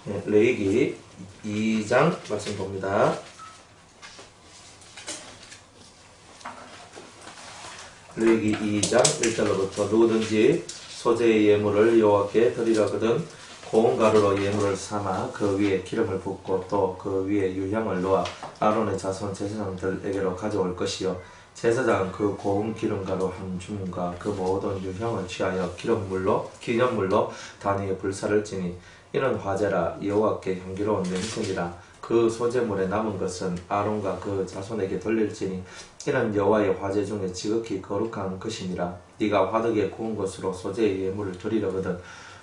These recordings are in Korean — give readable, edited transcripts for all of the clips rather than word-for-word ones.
네, 레위기 2장 말씀 봅니다. 레위기 2장 1절로부터 누구든지 소재의 예물을 여호와께 드리려거든 고운 가루로 예물을 삼아 그 위에 기름을 붓고 또 그 위에 유향을 놓아 아론의 자손 제사장들에게로 가져올 것이요 제사장은 그 고운 기름가루 한 주문과 그 모든 유향을 취하여 기념물로 단위의 불사를 지니 이는 화제라 여호와께 향기로운 냄새니라. 그 소재물에 남은 것은 아론과 그 자손에게 돌릴지니 이는 여호와의 화제 중에 지극히 거룩한 것이니라. 네가 화덕에 구운 것으로 소재의 예물을 드리려거든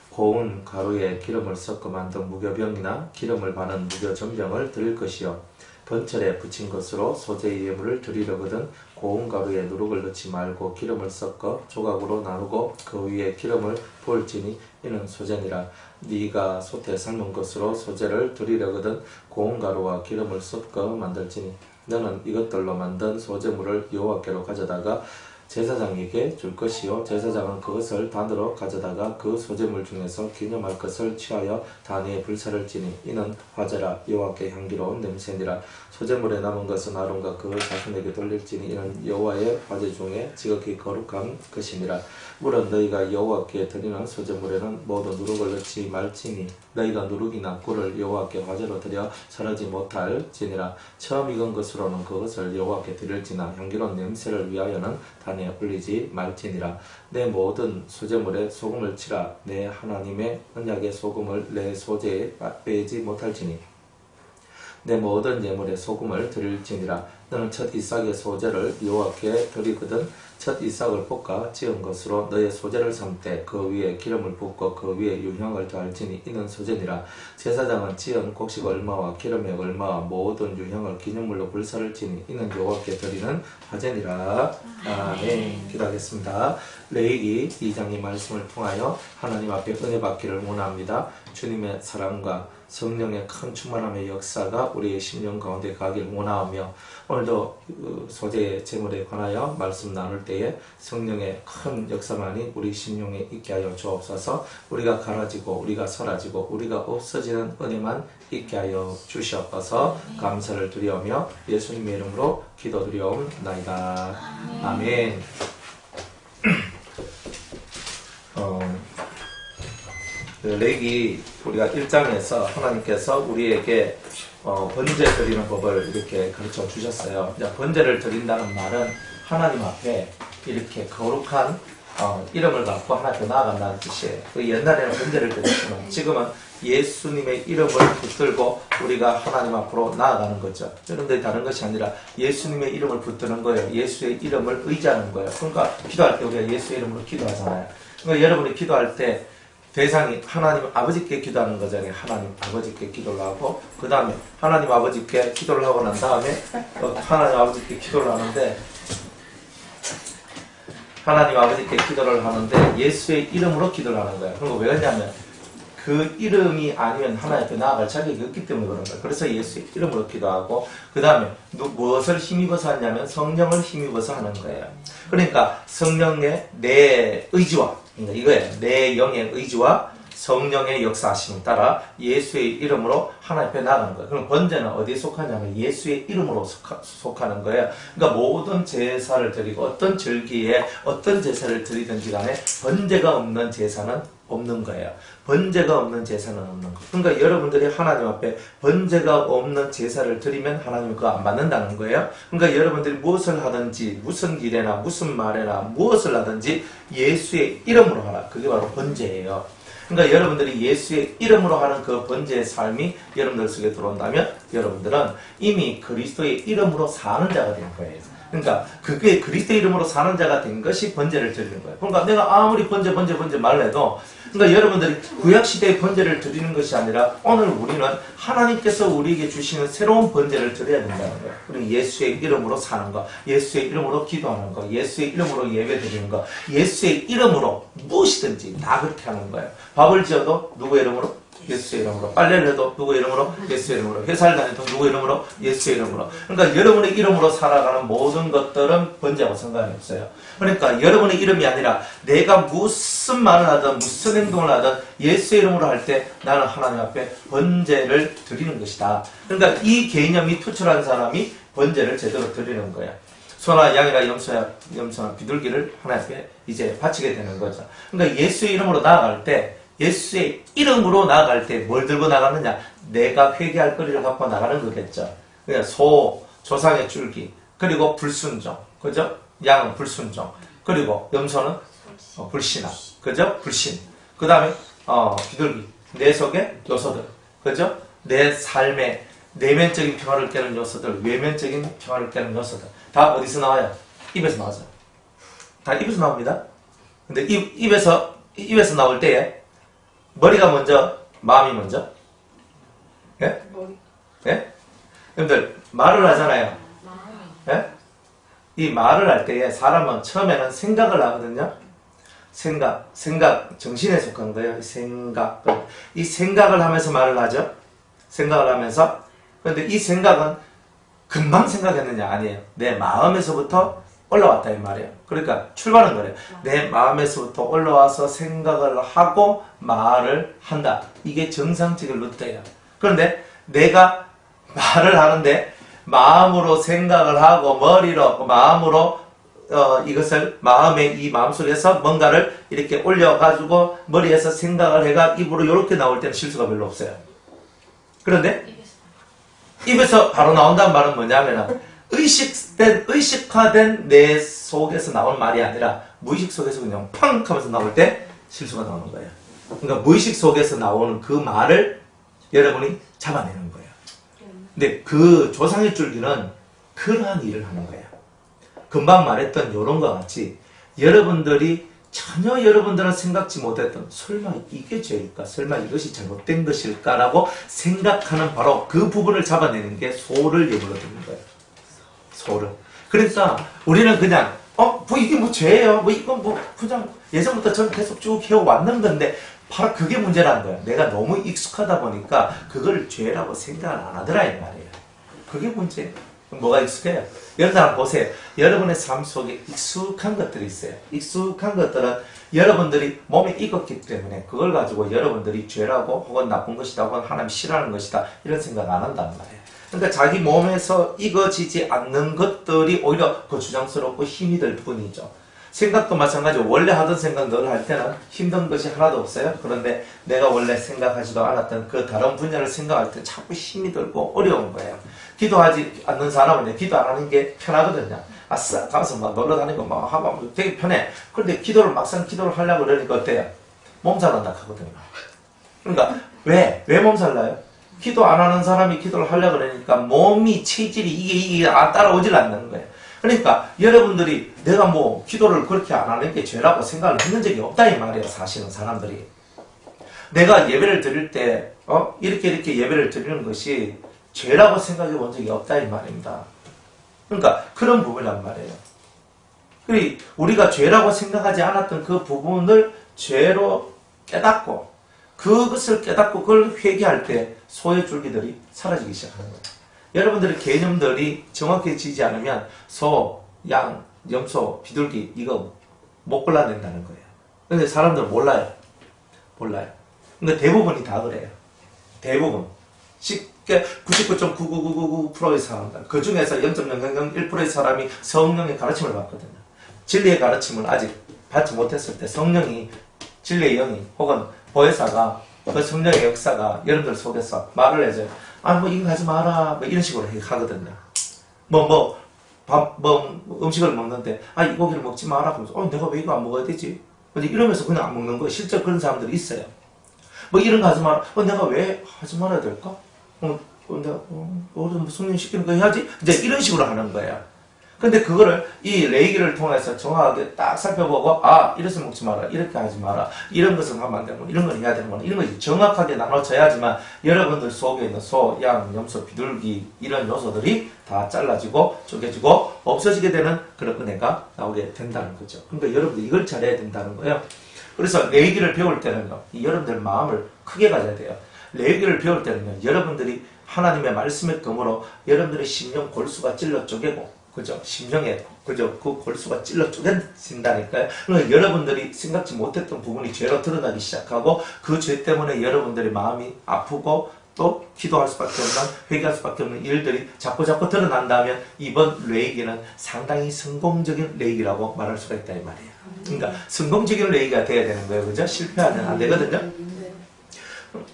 고운 가루에 기름을 섞어 만든 무교병이나 기름을 바른 무교전병을 드릴 것이요 번철에 붙인 것으로 소재의 예물을 드리려거든 고운 가루에 누룩을 넣지 말고 기름을 섞어 조각으로 나누고 그 위에 기름을 부을지니 이는 소재니라. 네가 솥에 삶은 것으로 소재를 드리려거든 고운 가루와 기름을 섞어 만들지니 너는 이것들로 만든 소재물을 여호와께로 가져다가 제사장에게 줄 것이요 제사장은 그것을 단으로 가져다가 그 소재물 중에서 기념할 것을 취하여 단위의 불사를 지니 이는 화제라 여호와께 향기로운 냄새니라. 소재물에 남은 것은 아론과 그 자손에게 돌릴지니 이는 여호와의 화제 중에 지극히 거룩한 것이니라. 물은 너희가 여호와께 드리는 소재물에는 모두 누룩을 넣지 말지니 너희가 누룩이나 꿀을 여호와께 화제로 드려 사르지 못할지니라. 처음 익은 것으로는 그것을 여호와께 드릴지나 향기로운 냄새를 위하여는 단에 올리지 말지니라. 내 모든 소재물에 소금을 치라. 내 하나님의 언약의 소금을 내 소재에 빼지 못할지니 내 모든 예물에 소금을 드릴지니라. 너는 첫 이삭의 소재를 여호와께 드리거든 첫 이삭을 볶아 지은 것으로 너의 소재를 삼되 그 위에 기름을 붓고 그 위에 유향을 더할지니 이는 소재니라. 제사장은 지은 곡식 얼마와 기름의 얼마와 모든 유향을 기념물로 불사를 지니 이는 여호와께 드리는 화제니라. 아멘. 기도하겠습니다. 레위기 2장의 말씀을 통하여 하나님 앞에 은혜 받기를 원합니다. 주님의 사랑과 성령의 큰 충만함의 역사가 우리의 심령 가운데 가길 원하며 오늘도 소재의 제물에 관하여 말씀 나눌 때에 성령의 큰 역사만이 우리 심령에 있게 하여 주옵소서. 우리가 갈아지고 우리가 사라지고 우리가 없어지는 은혜만 있게 하여 주시옵소서. 감사를 드리오며 예수님의 이름으로 기도드리옵나이다. 아멘. 레위기 우리가 1장에서 하나님께서 우리에게 번제 드리는 법을 이렇게 가르쳐 주셨어요. 번제를 드린다는 말은 하나님 앞에 이렇게 거룩한 이름을 갖고 하나님 앞에 나아간다는 뜻이에요. 옛날에는 번제를 드렸지만 지금은 예수님의 이름을 붙들고 우리가 하나님 앞으로 나아가는 거죠. 여러분들이 다른 것이 아니라 예수님의 이름을 붙드는 거예요. 예수의 이름을 의지하는 거예요. 그러니까 기도할 때 우리가 예수의 이름으로 기도하잖아요. 그러니까 여러분이 기도할 때 대상이 하나님 아버지께 기도하는 거잖아요. 하나님 아버지께 기도를 하고 그 다음에 하나님 아버지께 기도를 하고 난 다음에 하나님 아버지께 기도를 하는데 하나님 아버지께 기도를 하는데 예수의 이름으로 기도를 하는 거예요. 그리고 왜 그러냐면 그 이름이 아니면 하나님 앞에 나아갈 자격이 없기 때문에 그런 거예요. 그래서 예수의 이름으로 기도하고 그 다음에 무엇을 힘입어서 하냐면 성령을 힘입어서 하는 거예요. 그러니까 성령의 내 의지와 이거예요. 내 영의 의지와 성령의 역사하심에 따라 예수의 이름으로 하나님 앞에 나가는 거예요. 그럼 번제는 어디에 속하냐면 예수의 이름으로 속하는 거예요. 그러니까 모든 제사를 드리고 어떤 절기에 어떤 제사를 드리든지 간에 번제가 없는 제사는 없는 거예요. 번제가 없는 제사는 없는 거예요. 그러니까 여러분들이 하나님 앞에 번제가 없는 제사를 드리면 하나님이 그거 안 받는다는 거예요. 그러니까 여러분들이 무엇을 하든지 무슨 일에나 무슨 말에나 무엇을 하든지 예수의 이름으로 하라. 그게 바로 번제예요. 그러니까 여러분들이 예수의 이름으로 하는 그 번제의 삶이 여러분들 속에 들어온다면 여러분들은 이미 그리스도의 이름으로 사는 자가 된 거예요. 그러니까 그게 그리스도의 이름으로 사는 자가 된 것이 번제를 드리는 거예요. 그러니까 내가 아무리 번제 말해도 그러니까 여러분들이 구약시대의 번제를 드리는 것이 아니라 오늘 우리는 하나님께서 우리에게 주시는 새로운 번제를 드려야 된다는 거예요. 그리고 예수의 이름으로 사는 거, 예수의 이름으로 기도하는 거, 예수의 이름으로 예배 드리는 거, 예수의 이름으로 무엇이든지 다 그렇게 하는 거예요. 밥을 지어도 누구의 이름으로? 예수의 이름으로. 빨래를 해도 누구 이름으로? 예수의 이름으로. 회사를 다녀도 누구 이름으로? 예수의 이름으로. 그러니까 여러분의 이름으로 살아가는 모든 것들은 번제하고 상관이 없어요. 그러니까 여러분의 이름이 아니라 내가 무슨 말을 하든 무슨 행동을 하든 예수의 이름으로 할 때 나는 하나님 앞에 번제를 드리는 것이다. 그러니까 이 개념이 투철한 사람이 번제를 제대로 드리는 거야. 소나 양이나 염소나 비둘기를 하나님 앞에 이제 바치게 되는 거죠. 그러니까 예수의 이름으로 나아갈 때 예수의 이름으로 나아갈 때 뭘 들고 나가느냐? 내가 회개할 거리를 갖고 나가는 거겠죠. 그냥 소, 조상의 줄기, 그리고 불순종, 그죠? 양은 불순종, 그리고 염소는 불신앙, 그죠? 불신. 그 다음에 비둘기, 내 속의 요소들, 그죠? 내 삶의 내면적인 평화를 깨는 요소들, 외면적인 평화를 깨는 요소들, 다 어디서 나와요? 입에서 나와요. 다 입에서 나옵니다. 근데 입에서 나올 때에 머리가 먼저, 마음이 먼저? 예? 머리. 예? 여러분들, 말을 하잖아요. 예? 이 말을 할 때에 사람은 처음에는 생각을 하거든요. 생각, 정신에 속한 거예요. 이 생각을 하면서 말을 하죠. 생각을 하면서. 그런데 이 생각은 금방 생각했느냐? 아니에요. 내 마음에서부터 올라왔다 이 말이에요. 그러니까 출발은 그래요. 내 마음에서부터 올라와서 생각을 하고 말을 한다. 이게 정상적인 루트예요. 그런데 내가 말을 하는데 마음으로 생각을 하고 머리로 마음으로 이것을 이 마음속에서 뭔가를 이렇게 올려가지고 머리에서 생각을 해가 입으로 이렇게 나올 때는 실수가 별로 없어요. 그런데 입에서 바로 나온다는 말은 뭐냐면은 의식화된 내 속에서 나오는 말이 아니라 무의식 속에서 그냥 팡 하면서 나올 때 실수가 나오는 거예요. 그러니까 무의식 속에서 나오는 그 말을 여러분이 잡아내는 거예요. 근데 그 조상의 줄기는 그러한 일을 하는 거예요. 금방 말했던 이런 것 같이 여러분들이 전혀 여러분들은 생각지 못했던 설마 이게 죄일까? 설마 이것이 잘못된 것일까라고 생각하는 바로 그 부분을 잡아내는 게 소를 예물로 드는 거예요. 소를. 그러니까 우리는 그냥 이게 뭐 죄예요. 이건 그냥 예전부터 전 계속 쭉 해왔는 건데 바로 그게 문제라는 거예요. 내가 너무 익숙하다 보니까 그걸 죄라고 생각을 안 하더라 이 말이에요. 그게 문제예요. 뭐가 익숙해요? 여러분 한번 보세요. 여러분의 삶 속에 익숙한 것들이 있어요. 익숙한 것들은 여러분들이 몸에 익었기 때문에 그걸 가지고 여러분들이 죄라고 혹은 나쁜 것이다 혹은 하나님 싫어하는 것이다 이런 생각 안 한단 말이에요. 그러니까 자기 몸에서 익어지지 않는 것들이 오히려 거추장스럽고 힘이 들 뿐이죠. 생각도 마찬가지로 원래 하던 생각 늘 할 때는 힘든 것이 하나도 없어요. 그런데 내가 원래 생각하지도 않았던 그 다른 분야를 생각할 때 자꾸 힘이 들고 어려운 거예요. 기도하지 않는 사람은 기도 안 하는 게 편하거든요. 아싸 가서 막 놀러 다니고 막 하면 되게 편해. 그런데 막상 기도를 하려고 그러니까 어때요? 몸살 난다 하거든요. 그러니까 왜 몸살 나요? 기도 안 하는 사람이 기도를 하려고 그러니까 몸이 체질이 이게 따라오질 않는 거예요. 그러니까 여러분들이 내가 기도를 그렇게 안 하는 게 죄라고 생각을 했는 적이 없다 이 말이에요. 사실은 사람들이 내가 예배를 드릴 때 이렇게 예배를 드리는 것이 죄라고 생각해 본 적이 없다 이 말입니다. 그러니까 그런 부분이란 말이에요. 그리고 우리가 죄라고 생각하지 않았던 그 부분을 죄로 깨닫고 그것을 깨닫고 그걸 회개할 때 소의 줄기들이 사라지기 시작하는 거예요. 여러분들의 개념들이 정확해지지 않으면 소, 양, 염소, 비둘기 이거 못 골라낸다는 거예요. 근데 사람들은 몰라요. 근데 대부분이 다 그래요. 대부분. 쉽게 99.99999%의 사람들. 그 중에서 0.0001%의 사람이 성령의 가르침을 받거든요. 진리의 가르침을 아직 받지 못했을 때 성령이 진리의 영이 혹은 보혜사가 그 성령의 역사가 여러분들 속에서 말을 해줘요. 이거 하지 마라. 이런 식으로 하거든요. 음식을 먹는데, 이 고기를 먹지 마라. 그러면서, 내가 왜 이거 안 먹어야 되지? 이러면서 그냥 안 먹는 거예요. 실제 그런 사람들이 있어요. 이런 거 하지 마라. 내가 왜 하지 말아야 될까? 내가, 성령 시키는 거 해야지? 이제 이런 식으로 하는 거예요. 근데 그거를 이 레이기를 통해서 정확하게 딱 살펴보고 이것을 먹지 마라, 이렇게 하지 마라, 이런 것은 하면 안 되는 거, 이런 걸 해야 되는 거, 이런 것이 정확하게 나눠져야지만 여러분들 속에 있는 소, 양, 염소, 비둘기 이런 요소들이 다 잘라지고 쪼개지고 없어지게 되는 그런 은혜가 나오게 된다는 거죠. 그러니까 여러분들 이걸 잘해야 된다는 거예요. 그래서 레위기를 배울 때는요, 여러분들 마음을 크게 가져야 돼요. 레위기를 배울 때는요, 여러분들이 하나님의 말씀의 검으로 여러분들의 심령 골수가 찔러 쪼개고, 그죠? 심령에, 그죠? 그 골수가 찔러 쪼개진다니까요. 그러니까 여러분들이 생각지 못했던 부분이 죄로 드러나기 시작하고, 그 죄 때문에 여러분들의 마음이 아프고, 또 기도할 수밖에 없는, 회개할 수밖에 없는 일들이 자꾸 드러난다면 이번 레위기는 상당히 성공적인 레위기라고 말할 수가 있다 이 말이에요. 그러니까 성공적인 레위기가 돼야 되는 거예요. 그죠? 실패하면 안 되거든요.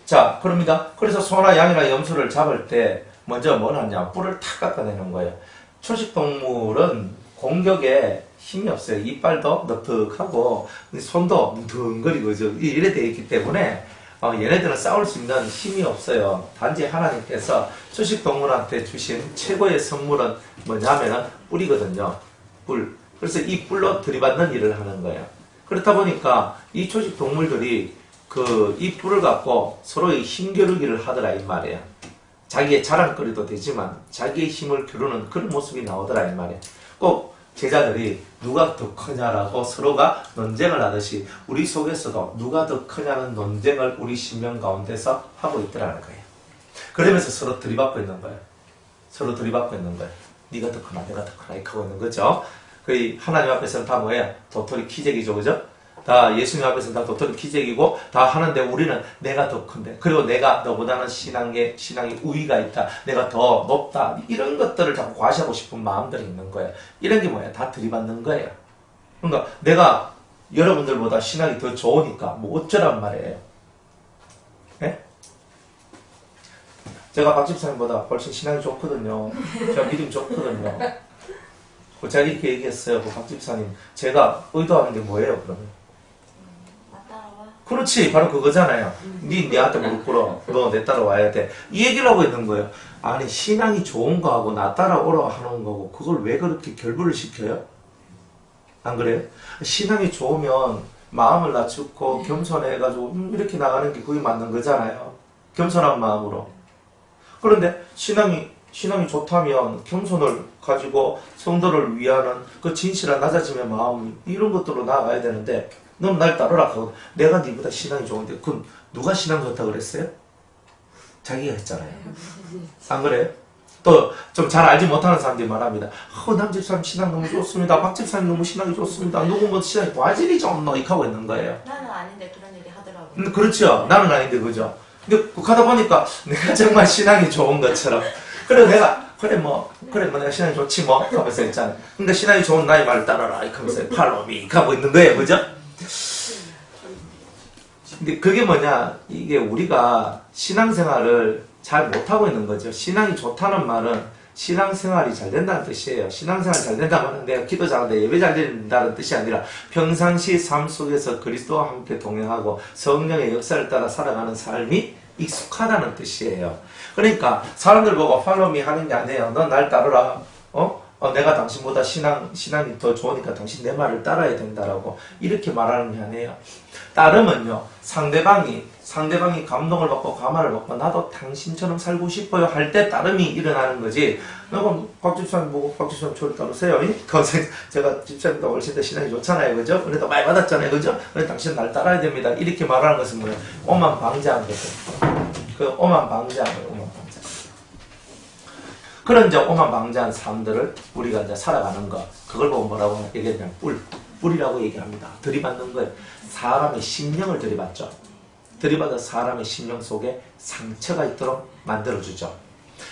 자, 그럽니다. 그래서 소나 양이나 염소를 잡을 때 먼저 뭘 하냐? 뿔을 탁 깎아내는 거예요. 초식동물은 공격에 힘이 없어요. 이빨도 너특하고 손도 뭉텅거리고 이래 되어 있기 때문에 얘네들은 싸울 수 있는 힘이 없어요. 단지 하나님께서 초식동물한테 주신 최고의 선물은 뭐냐면은 뿔이거든요. 뿔. 그래서 이 뿔로 들이받는 일을 하는 거예요. 그렇다 보니까 이 초식동물들이 이 뿔을 갖고 서로의 힘 겨루기를 하더라 이 말이에요. 자기의 자랑거리도 되지만 자기의 힘을 겨루는 그런 모습이 나오더라 이 말이에요. 꼭 제자들이 누가 더 크냐라고 서로가 논쟁을 하듯이 우리 속에서도 누가 더 크냐는 논쟁을 우리 심령 가운데서 하고 있더라는 거예요. 그러면서 서로 들이받고 있는 거예요. 서로 들이받고 있는 거예요. 네가 더 크나 내가 더 크나 이렇게 하고 있는 거죠. 거의 하나님 앞에서는 다 뭐예요? 도토리 키재기죠, 그죠? 다 예수님 앞에서는 다 도토리 키재기고 다 하는데 우리는 내가 더 큰데, 그리고 내가 너보다는 신앙의 우위가 있다, 내가 더 높다, 이런 것들을 자꾸 과시하고 싶은 마음들이 있는 거예요. 이런 게 뭐예요? 다 들이받는 거예요. 그러니까 내가 여러분들보다 신앙이 더 좋으니까 뭐 어쩌란 말이에요. 예? 제가 박 집사님보다 훨씬 신앙이 좋거든요. 제가 믿음이 좋거든요. 제가 이렇게 얘기했어요. 박 집사님, 제가 의도하는 게 뭐예요 그러면? 그렇지, 바로 그거잖아요. 니한테 무릎 꿇어, 너 내 따라와야 돼, 이 얘기를 하고 있는 거예요. 아니, 신앙이 좋은 거하고 나 따라오라 하는 거고 그걸 왜 그렇게 결부를 시켜요? 안 그래요? 신앙이 좋으면 마음을 낮추고 겸손해가지고 이렇게 나가는 게 그게 맞는 거잖아요. 겸손한 마음으로. 그런데 신앙이 좋다면 겸손을 가지고 성도를 위하는 그 진실한 낮아짐의 마음, 이런 것들로 나아가야 되는데, 넌 날 따르라 하고 내가 니보다 신앙이 좋은데, 그럼 누가 신앙 좋다고 그랬어요? 자기가 했잖아요. 안 그래요? 또 좀 잘 알지 못하는 사람들이 말합니다. 남집사님 신앙 너무 좋습니다. 박집사님 너무 신앙이 좋습니다. 누구 뭐 신앙이 과질이 좀 이렇게 하고 있는 거예요. 나는 아닌데 그런 얘기 하더라고요. 그렇죠. 나는 아닌데, 그죠? 근데 하다 보니까 내가 정말 신앙이 좋은 것처럼, 그래 내가 내가 신앙이 좋지 뭐 하면서 있잖아요. 근데 신앙이 좋은 나의 말을 따라라 이렇게 하면서 팔로미 하고 있는 거예요. 그죠? 근데 그게 뭐냐, 이게 우리가 신앙생활을 잘 못하고 있는 거죠. 신앙이 좋다는 말은 신앙생활이 잘 된다는 뜻이에요. 신앙생활이 잘 된다는 말은 내가 기도 잘하는데 예배 잘 된다는 뜻이 아니라 평상시 삶 속에서 그리스도와 함께 동행하고 성령의 역사를 따라 살아가는 삶이 익숙하다는 뜻이에요. 그러니까 사람들 보고 팔로미 하는 게 아니에요. 넌 날 따르라. 내가 당신보다 신앙이 더 좋으니까 당신 내 말을 따라야 된다라고 이렇게 말하는 게 아니에요. 따르면요, 상대방이 감동을 받고 감화를 받고 나도 당신처럼 살고 싶어요 할 때 따름이 일어나는 거지. 그럼 박 집사님 보고 박 집사님 저를 따르세요. 제가 집사님보다 훨씬 더 신앙이 좋잖아요, 그죠? 그래도 많이 받았잖아요, 그죠? 그래서 당신 날 따라야 됩니다. 이렇게 말하는 것은 뭐예요? 오만방자한 거죠. 그 오만방자한 거예요, 오만방자. 그런 이제 오만방자한 사람들을 우리가 이제 살아가는 거, 그걸 보고 뭐라고 얘기하냐면 뿔이라고 얘기합니다. 들이받는 거예요. 사람의 심령을 들이받죠. 들이받아 사람의 심령 속에 상처가 있도록 만들어주죠.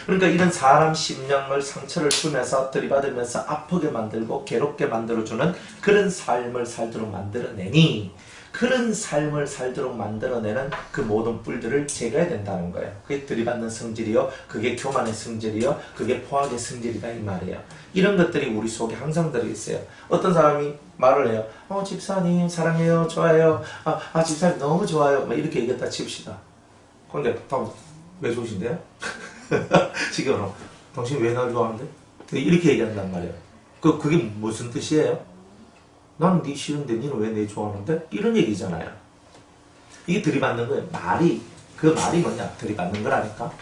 그러니까 이런 사람 심령을 상처를 주면서 들이받으면서 아프게 만들고 괴롭게 만들어주는 그런 삶을 살도록 만들어내니, 그런 삶을 살도록 만들어내는 그 모든 뿔들을 제거해야 된다는 거예요. 그게 들이받는 성질이요, 그게 교만의 성질이요, 그게 포악의 성질이다 이 말이에요. 이런 것들이 우리 속에 항상 들어있어요. 어떤 사람이 말을 해요. 집사님 사랑해요, 좋아해요, 집사님 너무 좋아요, 이렇게 얘기했다 칩시다. 근데 왜 좋으신데요? 지금 당신 왜 날 좋아하는데? 이렇게 얘기한단 말이에요. 그게 무슨 뜻이에요? 나는 네 싫은데 니는 왜 내 좋아하는데? 이런 얘기잖아요. 이게 들이받는 거예요. 그 말이 뭐냐? 들이받는 거라니까.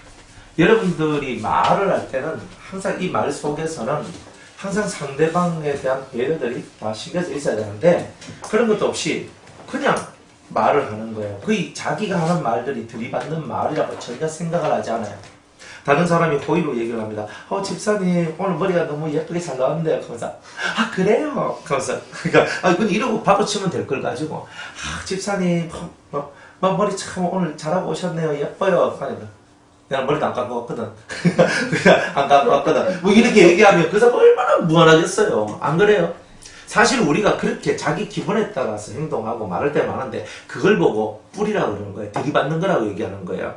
여러분들이 말을 할 때는 항상 이 말 속에서는 항상 상대방에 대한 배려들이 다 심겨져 있어야 되는데, 그런 것도 없이 그냥 말을 하는 거예요. 거의 자기가 하는 말들이 들이받는 말이라고 전혀 생각을 하지 않아요. 다른 사람이 호의로 얘기를 합니다. 집사님 오늘 머리가 너무 예쁘게 잘 나왔는데요. 그러면서 그래요? 그러면서 그러니까 그건 이러고 바로 치면 될 걸 가지고 집사님 머리 참 오늘 잘하고 오셨네요. 예뻐요. 그냥 머리도 안 감고 왔거든. 그냥 안 감고 왔거든. 뭐 이렇게 얘기하면 그 사람 얼마나 무안하겠어요. 안 그래요? 사실 우리가 그렇게 자기 기분에 따라서 행동하고 말할 때 많은데 그걸 보고 뿌리라고 그러는 거예요. 들이받는 거라고 얘기하는 거예요.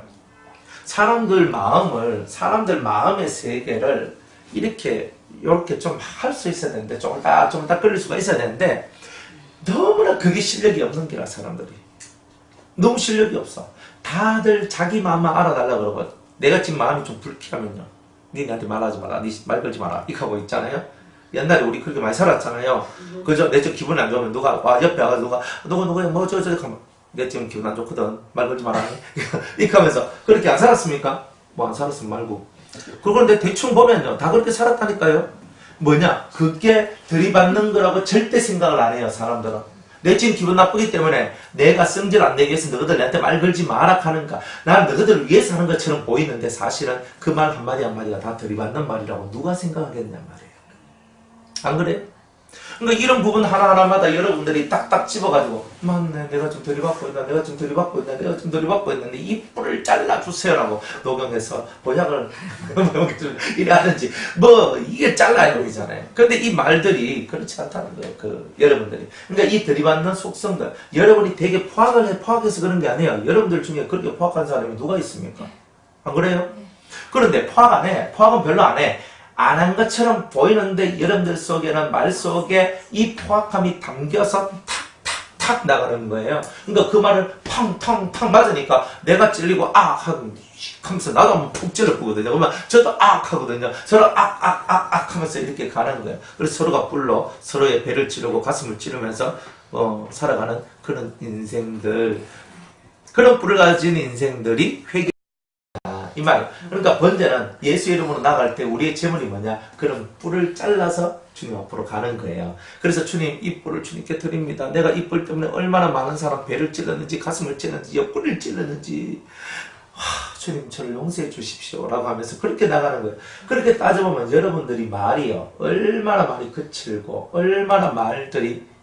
사람들 마음의 세계를 이렇게 좀 할 수 있어야 되는데 좀 다 끌릴 수가 있어야 되는데 너무나 그게 실력이 없는 게라 사람들이 너무 실력이 없어. 다들 자기 마음만 알아달라고 그러고 내가 지금 마음이 좀 불쾌하면요. 니 나한테 말하지 마라. 니 말 걸지 마라. 이렇게 하고 있잖아요. 옛날에 우리 그렇게 많이 살았잖아요. 그죠? 내 좀 기분이 안 좋으면 누가 옆에 와가지고 누가 뭐 하면 내 지금 기분 안 좋거든. 말 걸지 마라. 이렇게 하면서 그렇게 안 살았습니까? 뭐 안 살았으면 말고. 그런데 대충 보면요. 다 그렇게 살았다니까요. 뭐냐? 그게 들이받는 거라고 절대 생각을 안 해요. 사람들은. 내 지금 기분 나쁘기 때문에 내가 성질 안 내기 위해서 너희들 나한테 말 걸지 마라 하는가. 난 너희들을 위해서 하는 것처럼 보이는데 사실은 그 말 한마디 한마디가 다 들이받는 말이라고 누가 생각하겠냔 말이에요. 안 그래요? 그러니까 이런 부분 하나하나마다 여러분들이 딱딱 집어가지고 맞네 내가 좀 들이받고 있는데 이 뿔을 잘라주세요라고 녹용해서 보약을 이래 하는지 뭐 이게 잘라야 보이잖아요. 그런데 이 말들이 그렇지 않다는 거예요. 여러분들이. 그러니까 이 들이받는 속성들 여러분이 되게 포악해서 그런 게 아니에요. 여러분들 중에 그렇게 포악한 사람이 누가 있습니까? 안 그래요? 그런데 포악은 별로 안 해. 안 한 것처럼 보이는데 여러분들 속에는 말 속에 이 포악함이 담겨서 탁탁탁 나가는 거예요. 그러니까 그 말을 팡팡팡 맞으니까 내가 찔리고 하면서 나도 한번 푹 찔러보거든요. 그러면 저도 하거든요. 서로 하면서 이렇게 가는 거예요. 그래서 서로가 뿔로 서로의 배를 찌르고 가슴을 찌르면서 살아가는 그런 인생들, 그런 뿔을 가진 인생들이 회개 이 말. 그러니까 번제는 예수 이름으로 나갈 때 우리의 제물이 뭐냐? 그런 뿔을 잘라서 주님 앞으로 가는 거예요. 그래서 주님 이 뿔을 주님께 드립니다. 내가 이 뿔 때문에 얼마나 많은 사람 배를 찔렀는지 가슴을 찔렀는지 옆구리를 찔렀는지 주님 저를 용서해 주십시오 라고 하면서 그렇게 나가는 거예요. 그렇게 따져보면 여러분들이 말이요. 얼마나 많이 거칠고 얼마나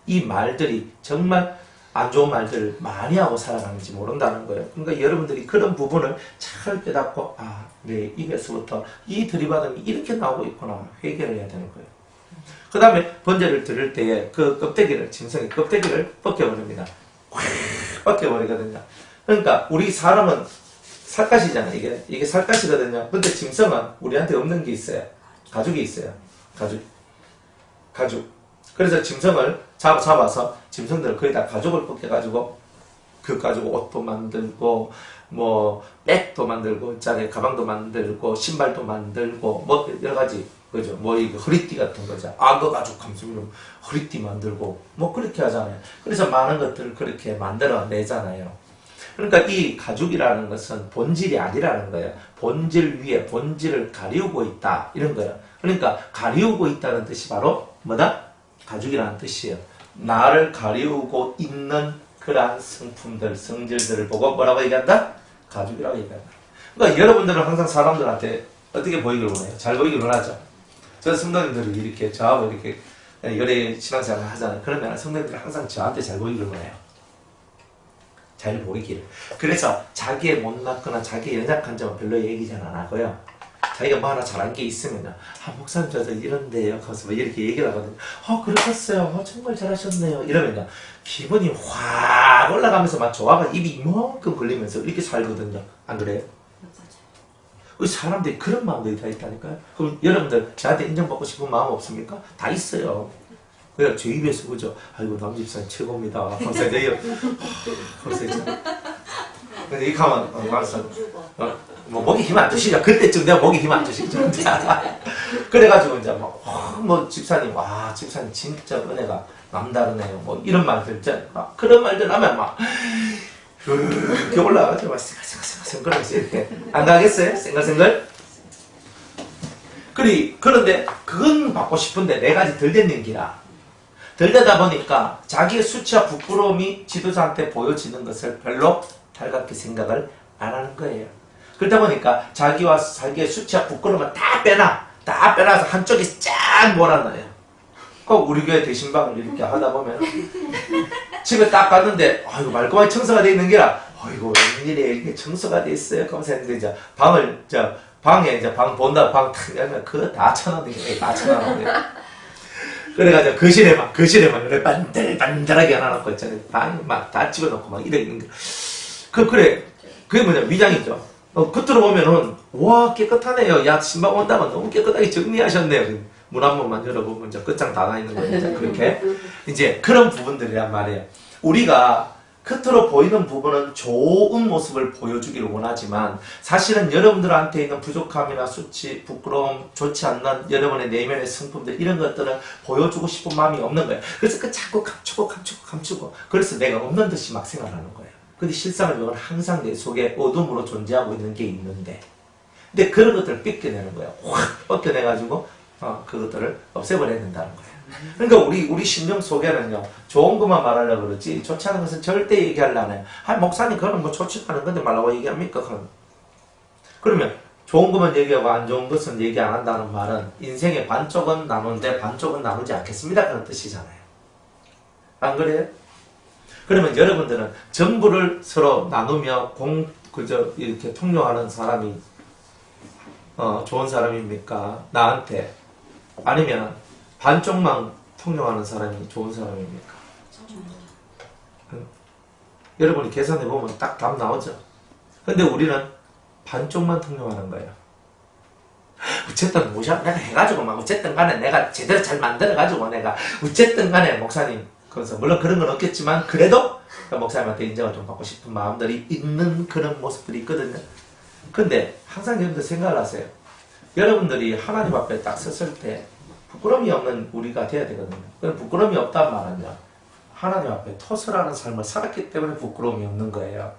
이 말들이 정말 안 좋은 말들을 많이 하고 살아가는지 모른다는 거예요. 그러니까 여러분들이 그런 부분을 잘 깨닫고 내 입에서부터 이 들이받음이 이렇게 나오고 있구나 회개를 해야 되는 거예요. 그 다음에 번제를 드릴 때에 그 껍데기를 짐승의 껍데기를 벗겨버립니다. 확 벗겨버리거든요. 그러니까 우리 사람은 살갗이잖아요. 이게 살갗이거든요. 근데 짐승은 우리한테 없는 게 있어요. 가죽이 있어요. 가죽. 그래서 짐승을 잡아서 짐승들을 거의 다 가죽을 벗겨가지고 그 가지고 옷도 만들고 뭐 백도 만들고 짜리 가방도 만들고 신발도 만들고 뭐 여러 가지 그죠? 뭐 이거 허리띠 같은 거죠. 악어 가죽 감수로 허리띠 만들고 뭐 그렇게 하잖아요. 그래서 많은 것들을 그렇게 만들어 내잖아요. 그러니까 이 가죽이라는 것은 본질이 아니라는 거예요. 본질 위에 본질을 가리우고 있다 이런 거예요. 그러니까 가리우고 있다는 뜻이 바로 뭐다? 가죽이라는 뜻이에요. 나를 가리우고 있는 그러한 성품들, 성질들을 보고 뭐라고 얘기한다? 가죽이라고 얘기한다. 그러니까 여러분들은 항상 사람들한테 어떻게 보이길 원해요? 잘 보이길 원하죠. 저 성도님들이 이렇게 저하고 이렇게 연애 신앙생활을 하잖아요. 그러면 성도님들은 항상 저한테 잘 보이길 원해요. 잘 보이기를. 그래서 자기의 못났거나 자기의 연약한 점은 별로 얘기 잘 안 하고요. 자기가 뭐 하나 잘한 게 있으면요. 목사님 저 이런데요. 가서 뭐 이렇게 얘기를 하거든요. 그러셨어요. 정말 잘하셨네요. 이러면요. 기분이 확 올라가면서 막 좋아가 입이 이만큼 걸리면서 이렇게 살거든요. 안 그래요? 우리 사람들이 그런 마음들이 다 있다니까요. 그럼 여러분들 저한테 인정받고 싶은 마음 없습니까? 다 있어요. 그냥 제 입에서 그죠. 아이고 남집사님 최고입니다. 항상 이제 그래서 이렇게 하면 말씀 뭐 목이 힘 안 드시죠. 그때쯤 내가 목이 힘 안 드시죠. 그래가지고 이제 뭐 집사님 집사님 진짜 은혜가 남다르네요. 뭐 이런 말들 막 그런 말들 하면 막 이렇게 올라가죠. 막 생글생글 이렇게 안 가겠어요? 생글생글. 그런데 그건 받고 싶은데 네 가지 덜 됐는 기라. 들려다 보니까 자기의 수치와 부끄러움이 지도자한테 보여지는 것을 별로 달갑게 생각을 안 하는 거예요. 그러다 보니까 자기의 수치와 부끄러움을 다 빼놔서 한쪽에 쫙 몰아넣어요. 꼭 우리 교회 대신방을 이렇게 하다 보면 집에 딱 갔는데 아이고 말끔하게 청소가 돼 있는 게라 아이고 웬일이야 이렇게 청소가 돼 있어요. 그러면서 했는데 이제 방에 이제 방 본다고 방탁 열면 그거 다 쳐놓는 다 쳐놓는 거예요. 그래가지고 거실에만 이렇게 반들반들하게 해놔놓고 있잖아요. 방에 막 다 집어넣고 막 이래 있는 거. 그게 뭐냐 위장이죠. 겉으로 보면은 와 깨끗하네요. 야 신방 온다면 너무 깨끗하게 정리하셨네요. 문 한 번만 열어보면 이제 끝장 다 나 있는 거예요. 그렇게 이제 그런 부분들이란 말이에요. 우리가 겉으로 보이는 부분은 좋은 모습을 보여주기를 원하지만 사실은 여러분들한테 있는 부족함이나 수치, 부끄러움, 좋지 않는 여러분의 내면의 성품들 이런 것들은 보여주고 싶은 마음이 없는 거예요. 그래서 그 자꾸 감추고 그래서 내가 없는 듯이 막 생각하는 거예요. 근데 실상은 항상 내 속에 어둠으로 존재하고 있는 게 있는데 근데 그런 것들을 뺏겨내는 거예요. 확 뺏겨내가지고 그것들을 없애버려야 된다는 거예요. 그러니까 우리 심령 속에는요 좋은 것만 말하려고 그러지 좋지 않은 것은 절대 얘기하려 안 해요. 목사님 그건 뭐 좋지 않은 건데 말라고 얘기합니까? 그러면 좋은 것만 얘기하고 안 좋은 것은 얘기 안 한다는 말은 인생의 반쪽은 나누는데 반쪽은 나누지 않겠습니다 그런 뜻이잖아요. 안 그래요? 그러면 여러분들은 전부를 서로 나누며 이렇게 통용하는 사람이 좋은 사람입니까? 나한테 아니면 반쪽만 통용하는 사람이 좋은 사람입니까? 여러분이 계산해보면 딱 답 나오죠? 근데 우리는 반쪽만 통용하는 거예요. 어쨌든 내가 해가지고 막 어쨌든 간에 내가 제대로 잘 만들어가지고 내가 어쨌든 간에 목사님 그래서 물론 그런 건 없겠지만 그래도 목사님한테 인정을 좀 받고 싶은 마음들이 있는 그런 모습들이 있거든요. 근데 항상 여러분들 생각을 하세요. 여러분들이 하나님 앞에 딱 섰을 때 부끄러움이 없는 우리가 돼야 되거든요. 그럼 부끄러움이 없단 말은요. 하나님 앞에 토설하는 삶을 살았기 때문에 부끄러움이 없는 거예요.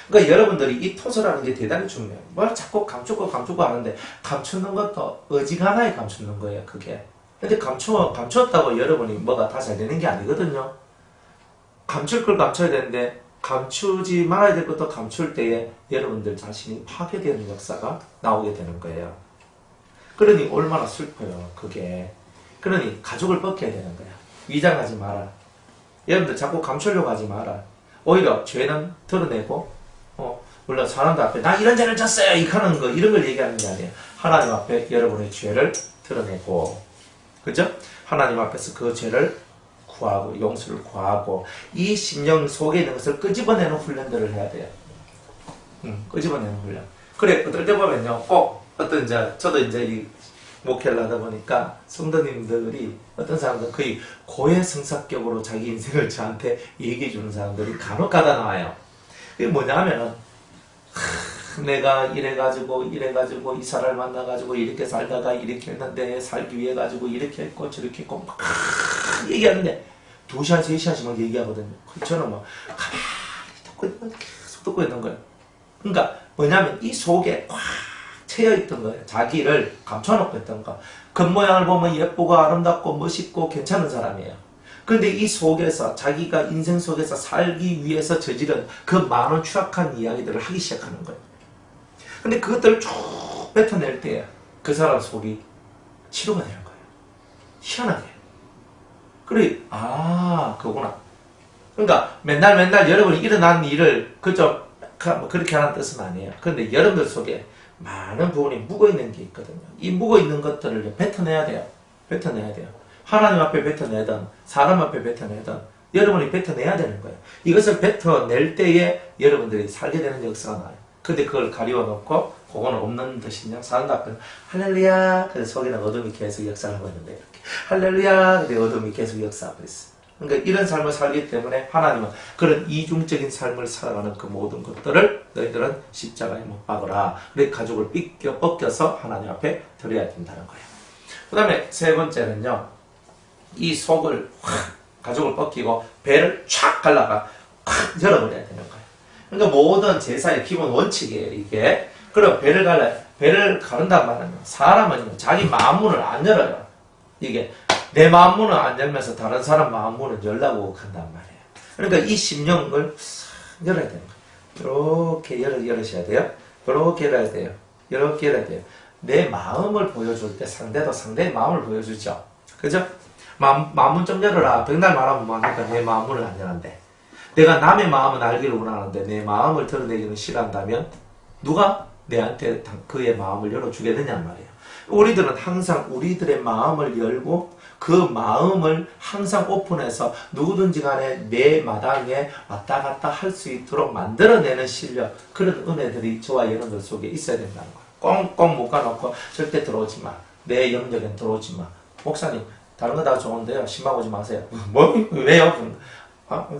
그러니까 여러분들이 이 토설하는 게 대단히 중요해요. 뭘 자꾸 감추고 하는데 감추는 것도 어지간하게 감추는 거예요. 그게. 근데 감추었다고 여러분이 뭐가 다 잘 되는 게 아니거든요. 감출 걸 감춰야 되는데 감추지 말아야 될 것도 감출 때에 여러분들 자신이 파괴되는 역사가 나오게 되는 거예요. 그러니 얼마나 슬퍼요. 그게. 그러니 가죽을 벗겨야 되는 거야. 위장하지 마라. 여러분들 자꾸 감추려고 하지 마라. 오히려 죄는 드러내고 물론 사람들 앞에 나 이런 죄를 졌어요 이런 걸 얘기하는 게 아니에요. 하나님 앞에 여러분의 죄를 드러내고 그죠? 하나님 앞에서 그 죄를 구하고 용서를 구하고 이 심령 속에 있는 것을 끄집어내는 훈련들을 해야 돼요. 끄집어내는 훈련. 그래 어떨 때 보면요 꼭 저도 이제 이 목회를 하다 보니까 성도님들이 어떤 사람들 거의 고해성사격으로 자기 인생을 저한테 얘기해 주는 사람들이 간혹 가다 나와요. 그게 뭐냐 하면은 내가 이래가지고 이 사람을 만나가지고 이렇게 살다가 이렇게 했는데 살기 위해 가지고 이렇게 했고 저렇게 했고 막 얘기하는데 2시간 3시간씩 막 얘기하거든요. 저는 막 가만히 계속 듣고 있는 거예요. 그러니까 뭐냐면 이 속에 꽉 채여있던 거예요. 자기를 감춰놓고 있던 거. 겉모양을 보면 예쁘고 아름답고 멋있고 괜찮은 사람이에요. 그런데 이 속에서 자기가 인생 속에서 살기 위해서 저지른 그 많은 추악한 이야기들을 하기 시작하는 거예요. 근데 그것들을 쭉 뱉어낼 때 그 사람 속이 치료가 되는 거예요. 희한하게. 그래, 그거구나. 그러니까 맨날 여러분이 일어난 일을 그렇게 하는 뜻은 아니에요. 그런데 여러분들 속에 많은 부분이 묵어있는 게 있거든요. 이 묵어있는 것들을 뱉어내야 돼요. 하나님 앞에 뱉어내든 사람 앞에 뱉어내든 여러분이 뱉어내야 되는 거예요. 이것을 뱉어낼 때에 여러분들이 살게 되는 역사가 나요. 근데 그걸 가리워놓고 그거는 없는 듯이냐 사람들 앞에는 할렐루야 근데 속에는 어둠이 계속 역사하고 있는데 이렇게 할렐루야 근데 어둠이 계속 역사하고 있어요. 그러니까 이런 삶을 살기 때문에 하나님은 그런 이중적인 삶을 살아가는 그 모든 것들을 너희들은 십자가에 못 박으라. 그래 가죽을 벗겨서 하나님 앞에 드려야 된다는 거예요. 그 다음에 세 번째는요. 이 속을 가죽을 벗기고 배를 촥 갈라가 확 열어버려야 되는 거예요. 그러니까 모든 제사의 기본 원칙이에요. 이게. 그럼 배를 가른단 말은 사람은 자기 마음문을 안 열어요. 이게 내 마음 문은 안 열면서 다른 사람 마음 문은 열라고 한단 말이에요. 그러니까 이 심령을 열어야 되는 거예요. 이렇게 열으셔야 돼요. 이렇게 열어야 돼요. 이렇게 열어야 돼요. 내 마음을 보여줄 때 상대도 상대의 마음을 보여주죠. 그죠? 마음문 좀 열어라. 백날 말하면 뭐하니까 내 마음문을 안 열는데. 내가 남의 마음은 알기를 원하는데 내 마음을 드러내기는 싫어한다면 누가 내한테 그의 마음을 열어주겠느냐 말이에요. 우리들은 항상 우리들의 마음을 열고 그 마음을 항상 오픈해서 누구든지 간에 내 마당에 왔다 갔다 할 수 있도록 만들어내는 실력, 그런 은혜들이 저와 여러분들 속에 있어야 된다는 거예요. 꽁꽁 묶어놓고 절대 들어오지 마. 내 영역엔 들어오지 마. 목사님 다른 거 다 좋은데요. 신망오지 마세요. 뭐? 왜요?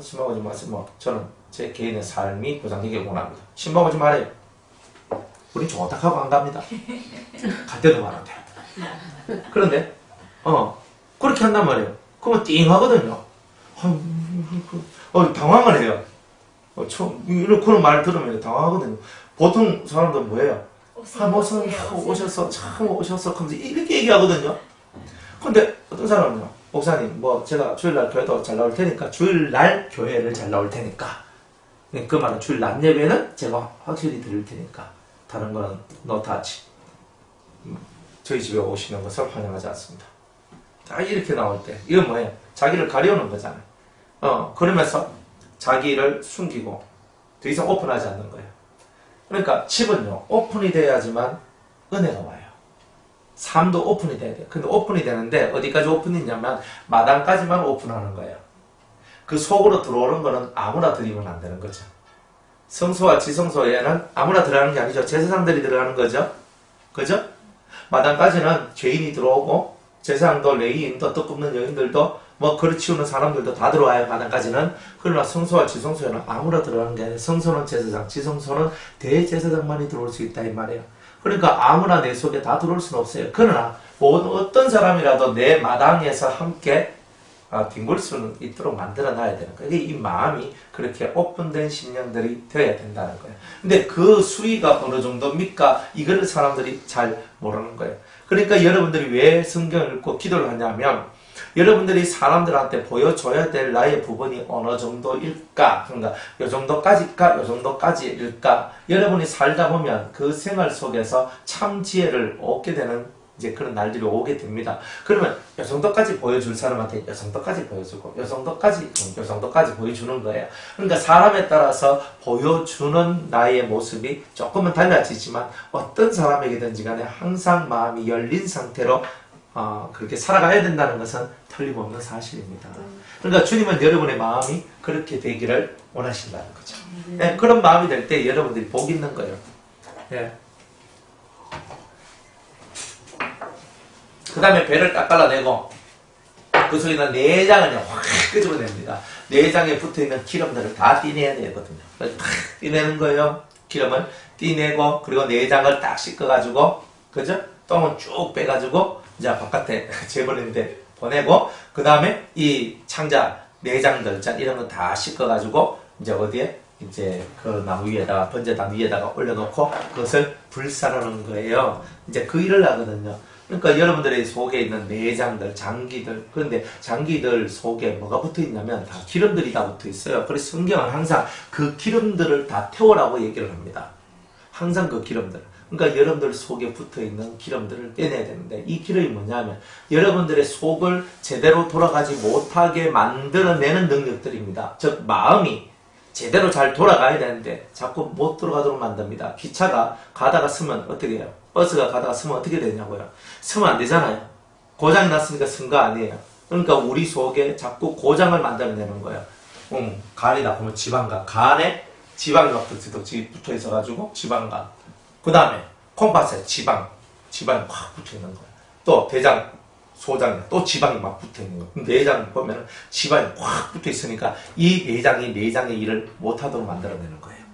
신망오지 마세요. 뭐 저는 제 개인의 삶이 보장되길 원합니다. 신망오지 말아요. 우리 좋다 하고 안 갑니다. 갈 때도 말한대. 그런데 그렇게 한단 말이에요. 그러면 띵 하거든요. 당황을 해요. 이런 그런 말을 들으면 당황하거든요. 보통 사람들은 뭐예요? 오셨어, 참 오셨어. 하면서 이렇게 얘기하거든요. 근데 어떤 사람은요, 목사님, 제가 주일날 교회도 잘 나올 테니까, 주일날 교회를 잘 나올 테니까, 그 말은 주일 낮 예배는 제가 확실히 드릴 테니까, 다른 거는 no touch. 저희 집에 오시는 것을 환영하지 않습니다. 다 이렇게 나올 때, 이건 뭐예요? 자기를 가려우는 거잖아요. 그러면서 자기를 숨기고, 더 이상 오픈하지 않는 거예요. 그러니까 집은요, 오픈이 돼야지만 은혜가 와요. 삶도 오픈이 돼야 돼요. 근데 오픈이 되는데 어디까지 오픈이냐면 마당까지만 오픈하는 거예요. 그 속으로 들어오는 거는 아무나 들이면 안 되는 거죠. 성소와 지성소에는 아무나 들어가는 게 아니죠. 제사장들이 들어가는 거죠. 그죠? 마당까지는 죄인이 들어오고 제사장도 레위인도 떡 굽는 여인들도 그릇 치우는 사람들도 다 들어와요. 마당까지는. 그러나 성소와 지성소에는 아무나 들어가는 게 아니에요. 성소는 제사장, 지성소는 대제사장만이 들어올 수 있다 이 말이에요. 그러니까 아무나 내 속에 다 들어올 수는 없어요. 그러나 어떤 사람이라도 내 마당에서 함께 뒹굴 수는 있도록 만들어 놔야 되는 거예요. 이 마음이 그렇게 오픈된 심령들이 되어야 된다는 거예요. 근데 그 수위가 어느 정도입니까? 이걸 사람들이 잘 모르는 거예요. 그러니까 여러분들이 왜 성경을 읽고 기도를 하냐면 여러분들이 사람들한테 보여줘야 될 나의 부분이 어느 정도일까? 그러니까 요 정도까지일까? 요 정도까지일까? 여러분이 살다 보면 그 생활 속에서 참 지혜를 얻게 되는 이제 그런 날들이 오게 됩니다. 그러면 요 정도까지 보여줄 사람한테 요 정도까지 보여주고 요 정도까지 보여주는 거예요. 그러니까 사람에 따라서 보여주는 나의 모습이 조금은 달라지지만 어떤 사람에게든지 간에 항상 마음이 열린 상태로 그렇게 살아가야 된다는 것은 틀림없는 사실입니다. 그러니까 주님은 여러분의 마음이 그렇게 되기를 원하신다는 거죠. 네, 그런 마음이 될 때 여러분들이 복 있는 거예요. 네. 그 다음에 배를 딱 갈라내고 그 속에 있는 내장을 확 끄집어냅니다. 내장에 붙어있는 기름들을 다 떼내야 되거든요. 탁 떼내는 거예요. 기름을 떼내고 그리고 내장을 딱 씻어가지고 그죠? 똥은 쭉 빼가지고 이제 바깥에 재버리는데 보내고 그 다음에 이 창자 내장들 이런 거 다 씻어가지고 이제 어디에 이제 그 나무 위에다가 번제단 위에다가 올려놓고 그것을 불사르는 거예요. 이제 그 일을 하거든요. 그러니까 여러분들의 속에 있는 내장들, 장기들, 그런데 장기들 속에 뭐가 붙어 있냐면 다 기름들이 다 붙어 있어요. 그래서 성경은 항상 그 기름들을 다 태우라고 얘기를 합니다. 항상 그 기름들. 그러니까 여러분들 속에 붙어 있는 기름들을 떼내야 되는데 이 기름이 뭐냐면 여러분들의 속을 제대로 돌아가지 못하게 만들어내는 능력들입니다. 즉 마음이 제대로 잘 돌아가야 되는데 자꾸 못 돌아가도록 만듭니다. 기차가 가다가 서면 어떻게 해요? 버스가 가다가 서면 어떻게 되냐고요? 서면 안 되잖아요. 고장이 났으니까 쓴 거 아니에요. 그러니까 우리 속에 자꾸 고장을 만들어내는 거예요. 간이다 보면 지방간. 간에 지방이 붙어 있어가지고 지방간. 그 다음에 콩팥에 지방이 확 붙어 있는 거예요. 또 대장, 소장에 또 지방이 막 붙어 있는 거예요. 내장 보면 지방이 확 붙어 있으니까 이 내장이 내장의 일을 못하도록 만들어내는 거예요.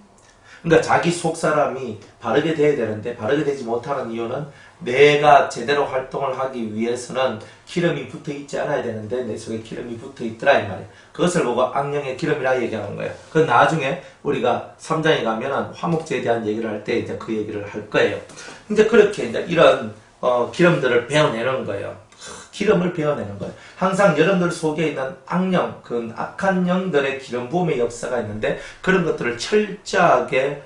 그러니까 자기 속 사람이 바르게 돼야 되는데 바르게 되지 못하는 이유는 내가 제대로 활동을 하기 위해서는 기름이 붙어 있지 않아야 되는데 내 속에 기름이 붙어 있더라 이 말이에요. 그것을 보고 악령의 기름이라 얘기하는 거예요. 그 나중에 우리가 3장에 가면은 화목제에 대한 얘기를 할 때 이제 그 얘기를 할 거예요. 이제 그렇게 이제 이런 기름들을 베어내는 거예요. 기름을 베어내는 거예요. 항상 여러분들 속에 있는 악령, 그 악한 영들의 기름 부음의 역사가 있는데 그런 것들을 철저하게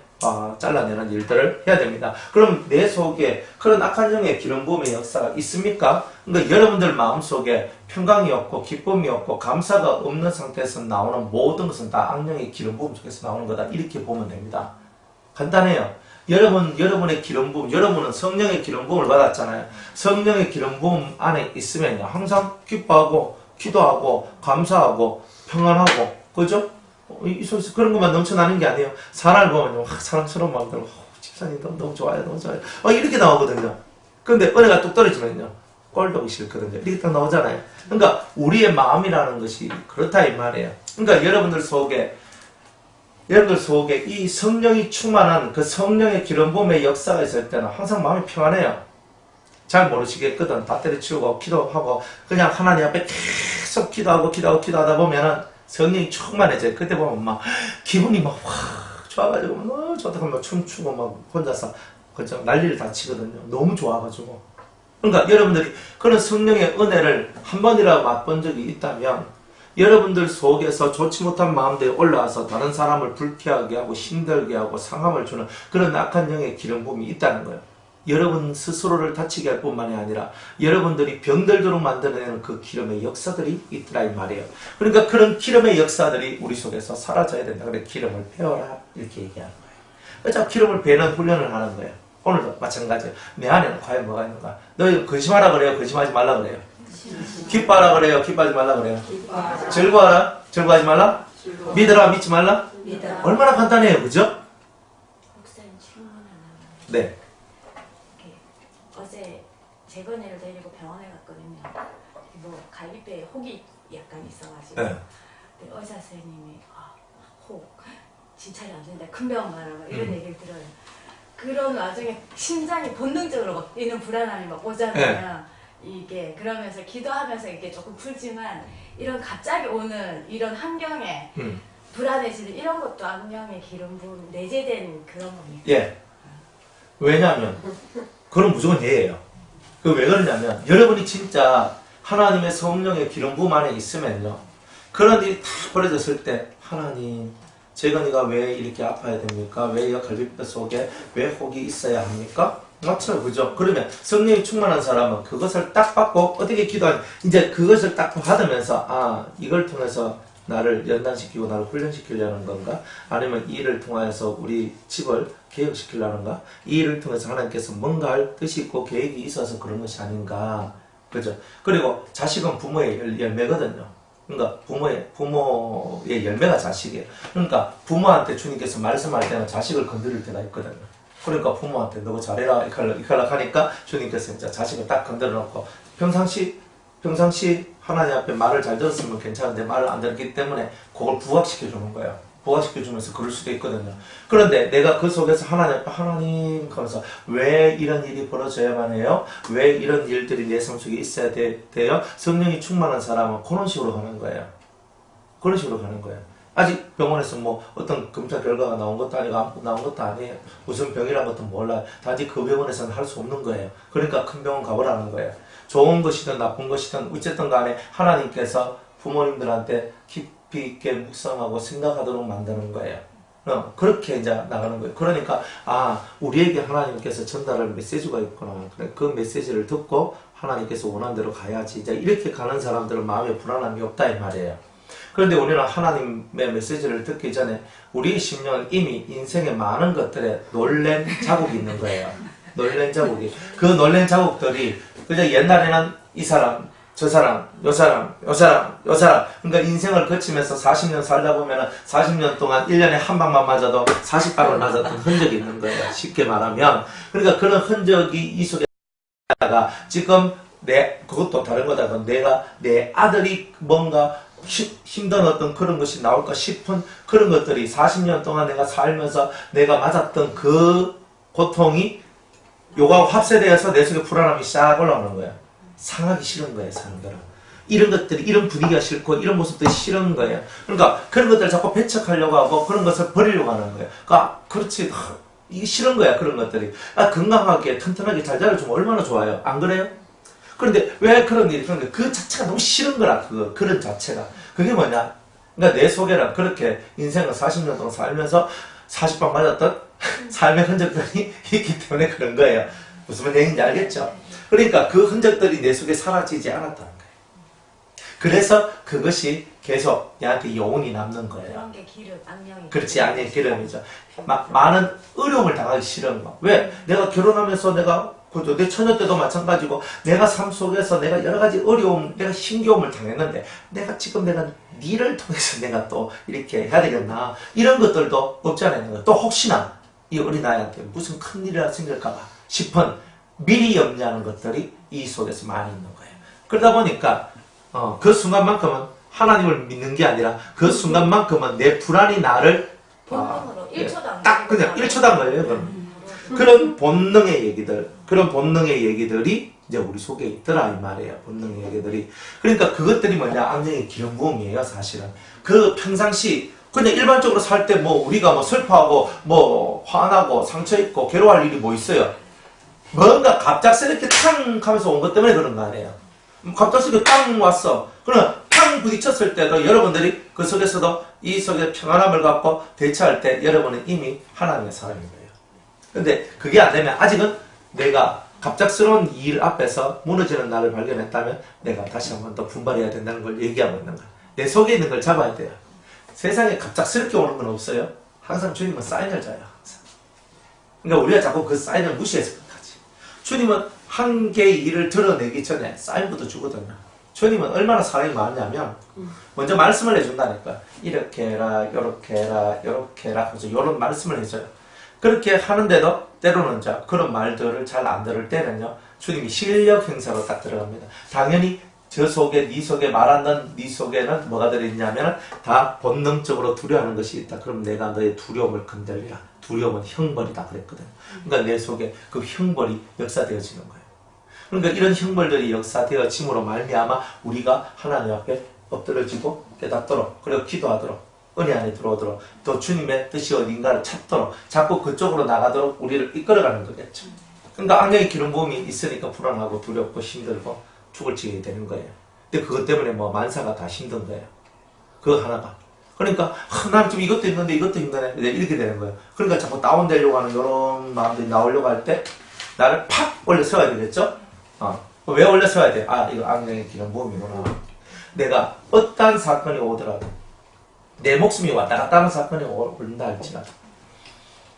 잘라내는 일들을 해야 됩니다. 그럼 내 속에 그런 악한 영의 기름 부음의 역사가 있습니까? 그러니까 여러분들 마음속에 평강이 없고 기쁨이 없고 감사가 없는 상태에서 나오는 모든 것은 다 악령의 기름 부음 속에서 나오는 거다. 이렇게 보면 됩니다. 간단해요. 여러분의 기름 부음, 여러분은 성령의 기름 부음을 받았잖아요. 성령의 기름 부음 안에 있으면요, 항상 기뻐하고, 기도하고, 감사하고, 평안하고, 그죠? 이 속에서 그런 것만 넘쳐나는 게 아니에요. 사람을 보면요, 사랑스러운 마음 들고, 집사님 너무 좋아요, 너무 좋아요. 이렇게 나오거든요. 근데 은혜가 뚝 떨어지면요, 꼴보기 싫거든요. 이렇게 딱 나오잖아요. 그러니까 우리의 마음이라는 것이 그렇다 이 말이에요. 그러니까 여러분들 속에 이 성령이 충만한 그 성령의 기름 부음의 역사가 있을 때는 항상 마음이 평안해요. 잘 모르시겠거든. 다 때려치우고 기도하고 그냥 하나님 앞에 계속 기도하다 보면은 성령이 충만해져요. 그때 보면 막 기분이 막 확 좋아가지고 너무 좋다 하면 춤추고 막 혼자서 그저 난리를 다 치거든요. 너무 좋아가지고. 그러니까 여러분들이 그런 성령의 은혜를 한 번이라도 맛본 적이 있다면 여러분들 속에서 좋지 못한 마음들이 올라와서 다른 사람을 불쾌하게 하고 힘들게 하고 상함을 주는 그런 악한 영의 기름 부음이 있다는 거예요. 여러분 스스로를 다치게 할 뿐만이 아니라 여러분들이 병들도록 만들어내는 그 기름의 역사들이 있더라 이 말이에요. 그러니까 그런 기름의 역사들이 우리 속에서 사라져야 된다. 그래 기름을 베어라 이렇게 얘기하는 거예요. 그래서 기름을 베는 훈련을 하는 거예요. 오늘도 마찬가지예요. 내 안에는 과연 뭐가 있는가? 너희 거짓말하라 그래요? 거짓말하지 말라 그래요? 기뻐하라 그래요? 기뻐하지 말라 그래요? 즐거워하라? 즐거워하지 말라? 믿으라? 믿지 말라? 얼마나 간단해요, 그죠? 목사님 질문 하나. 네. 어제 재건이를 데리고 병원에 갔거든요. 뭐 갈비뼈에 혹이 약간 있어가지고. 네. 근데 의사 선생님이 혹 진찰이 안 된다. 큰 병원 가라 이런 얘기를 들어요. 그런 와중에 심장이 본능적으로 막 있는 불안함이 막 오잖아요. 이게 그러면서 기도하면서 이게 조금 풀지만 이런 갑자기 오는 이런 환경에 불안해지는 이런 것도 악령의 기름 부음 내재된 그런 겁니까? 예. 왜냐하면 그건 무조건 예예요. 그 왜 그러냐면 여러분이 진짜 하나님의 성령의 기름 부음 안에 있으면요. 그런 일이 다 벌어졌을 때 하나님 재건이가 왜 이렇게 아파야 됩니까? 왜 이 갈비뼈 속에 왜 혹이 있어야 합니까? 맞죠, 그죠? 그러면 성령이 충만한 사람은 그것을 딱 받고 어떻게 기도하냐? 이제 그것을 딱 받으면서 이걸 통해서 나를 연단시키고 나를 훈련시키려는 건가? 아니면 이 일을 통해서 우리 집을 개혁시키려는가? 이 일을 통해서 하나님께서 뭔가 할 뜻이 있고 계획이 있어서 그런 것이 아닌가? 그죠? 그리고 자식은 부모의 열매거든요. 그러니까 부모의 열매가 자식이에요. 그러니까 부모한테 주님께서 말씀할 때는 자식을 건드릴 때가 있거든요. 그러니까 부모한테 너무 잘해라 이칼락 하니까 주님께서 이제 자식을 딱 건드려 놓고 평상시 하나님 앞에 말을 잘 들었으면 괜찮은데 말을 안 들었기 때문에 그걸 부각시켜 주는 거예요. 부각시켜 주면서 그럴 수도 있거든요. 그런데 내가 그 속에서 하나님 앞에 하나님 하면서 왜 이런 일이 벌어져야만 해요? 왜 이런 일들이 내 삶 속에 있어야 돼요? 성령이 충만한 사람은 그런 식으로 가는 거예요. 그런 식으로 가는 거예요. 아직 병원에서 뭐 어떤 검사 결과가 나온 것도 아니고 나온 것도 아니에요. 무슨 병이란 것도 몰라요. 단지 그 병원에서는 할 수 없는 거예요. 그러니까 큰 병원 가보라는 거예요. 좋은 것이든 나쁜 것이든 어쨌든 간에 하나님께서 부모님들한테 깊이 있게 묵상하고 생각하도록 만드는 거예요. 그렇게 이제 나가는 거예요. 그러니까 우리에게 하나님께서 전달할 메시지가 있구나. 그 메시지를 듣고 하나님께서 원하는 대로 가야지. 이제 이렇게 가는 사람들은 마음에 불안함이 없다 이 말이에요. 그런데 우리는 하나님의 메시지를 듣기 전에 우리의 심령은 이미 인생의 많은 것들에 놀란 자국이 있는 거예요. 놀란 자국이. 그 놀란 자국들이 그저 옛날에는 이 사람, 저 사람, 요 사람, 요 사람, 요 사람. 그러니까 인생을 거치면서 40년 살다 보면은 40년 동안 1년에 한 방만 맞아도 40방을 맞았던 흔적이 있는 거예요. 쉽게 말하면. 그러니까 그런 흔적이 이 속에다가 지금 그것도 다른 거다. 내가 내 아들이 뭔가 힘든 어떤 그런 것이 나올까 싶은 그런 것들이 40년 동안 내가 살면서 내가 맞았던 그 고통이 요거하고 합세되어서 내 속에 불안함이 싹 올라오는 거예요. 상하기 싫은 거예요, 사람들은. 이런 것들이, 이런 분위기가 싫고, 이런 모습들이 싫은 거예요. 그러니까 그런 것들을 자꾸 배척하려고 하고, 그런 것을 버리려고 하는 거예요. 그러니까, 그렇지. 이게 싫은 거야, 그런 것들이. 건강하게, 튼튼하게 잘 자라주면 얼마나 좋아요. 안 그래요? 그런데 왜 그런 일이 그런데 그 자체가 너무 싫은 거라 그런 자체가 그게 뭐냐? 그러니까 내 속에는 그렇게 인생을 40년 동안 살면서 40방 맞았던 삶의 흔적들이 있기 때문에 그런 거예요. 무슨 얘기인지 알겠죠? 그러니까 그 흔적들이 내 속에 사라지지 않았다는 거예요. 그래서 그것이 계속 얘한테 여운이 남는 거예요. 그런 게 기름, 악령이. 그렇지, 악령의 기름이죠. 많은 어려움을 당하기 싫은 거. 왜? 내가 결혼하면서 내 처녀 때도 마찬가지고 내가 삶 속에서 내가 여러 가지 어려움, 내가 힘겨움을 당했는데 내가 니를 통해서 내가 또 이렇게 해야 되겠나 이런 것들도 없지 않아 있는 거예요. 또 혹시나 이 어린아이한테 무슨 큰일이 생길까봐 싶은 미리 염려하는 것들이 이 속에서 많이 있는 거예요. 그러다 보니까 그 순간만큼은 하나님을 믿는 게 아니라 그 순간만큼은 내 불안이 나를 본능으로 1초도 안 딱 그냥 1초도 안 걸려요. 그런 본능의 얘기들이 이제 우리 속에 있더라 이 말이에요. 본능의 얘기들이. 그러니까 그것들이 뭐냐? 악령의 기름 부음이에요, 사실은. 그 평상시 그냥 일반적으로 살 때 우리가 슬퍼하고 화나고 상처 있고 괴로워할 일이 있어요. 뭔가 갑작스럽게 탕 하면서 온 것 때문에 그런 거 아니에요. 갑작스럽게 땅 왔어. 그러면 탕 부딪혔을 때도 여러분들이 그 속에서도 이 속에 평안함을 갖고 대처할 때 여러분은 이미 하나님의 사람인 거예요. 근데 그게 안 되면 아직은 내가 갑작스러운 일 앞에서 무너지는 나를 발견했다면 내가 다시 한 번 더 분발해야 된다는 걸 얘기하고 있는 거예요. 내 속에 있는 걸 잡아야 돼요. 세상에 갑작스럽게 오는 건 없어요. 항상 주님은 사인을 줘요. 항상. 그러니까 우리가 자꾸 그 사인을 무시해서 그렇지. 주님은 한 개의 일을 드러내기 전에 사인부터 주거든요. 주님은 얼마나 사랑이 많냐면 먼저 말씀을 해준다니까. 이렇게 해라, 이렇게 해라, 이렇게 해라 하면서 이런 말씀을 해줘요. 그렇게 하는데도 때로는 그런 말들을 잘 안 들을 때는요. 주님이 실력 행사로 딱 들어갑니다. 당연히 저 속에 네 속에 말하는 네 속에는 뭐가 들어있냐면 다 본능적으로 두려워하는 것이 있다. 그럼 내가 너의 두려움을 건들리라. 두려움은 형벌이다 그랬거든요. 그러니까 내 속에 그 형벌이 역사되어지는 거예요. 그러니까 이런 형벌들이 역사되어짐으로 말미암아 우리가 하나님 앞에 엎드려지고 깨닫도록 그리고 기도하도록 은혜 안에 들어오도록 또 주님의 뜻이 어딘가를 찾도록 자꾸 그쪽으로 나가도록 우리를 이끌어가는 거겠죠. 그러니까 악령의 기름 부음이 있으니까 불안하고 두렵고 힘들고 죽을 지게 되는 거예요. 근데 그것 때문에 만사가 다 힘든 거예요. 그거 하나가. 그러니까 난 지금 이것도 힘든데 이것도 힘드네 이렇게 되는 거예요. 그러니까 자꾸 다운되려고 하는 이런 마음들이 나오려고 할 때 나를 팍 올려 세워야 되겠죠? 왜 올려 세워야 돼? 이거 악령의 기름 부음이구나. 내가 어떠한 사건이 오더라도 내 목숨이 왔다 갔다 하는 사건이 올린다 할지라도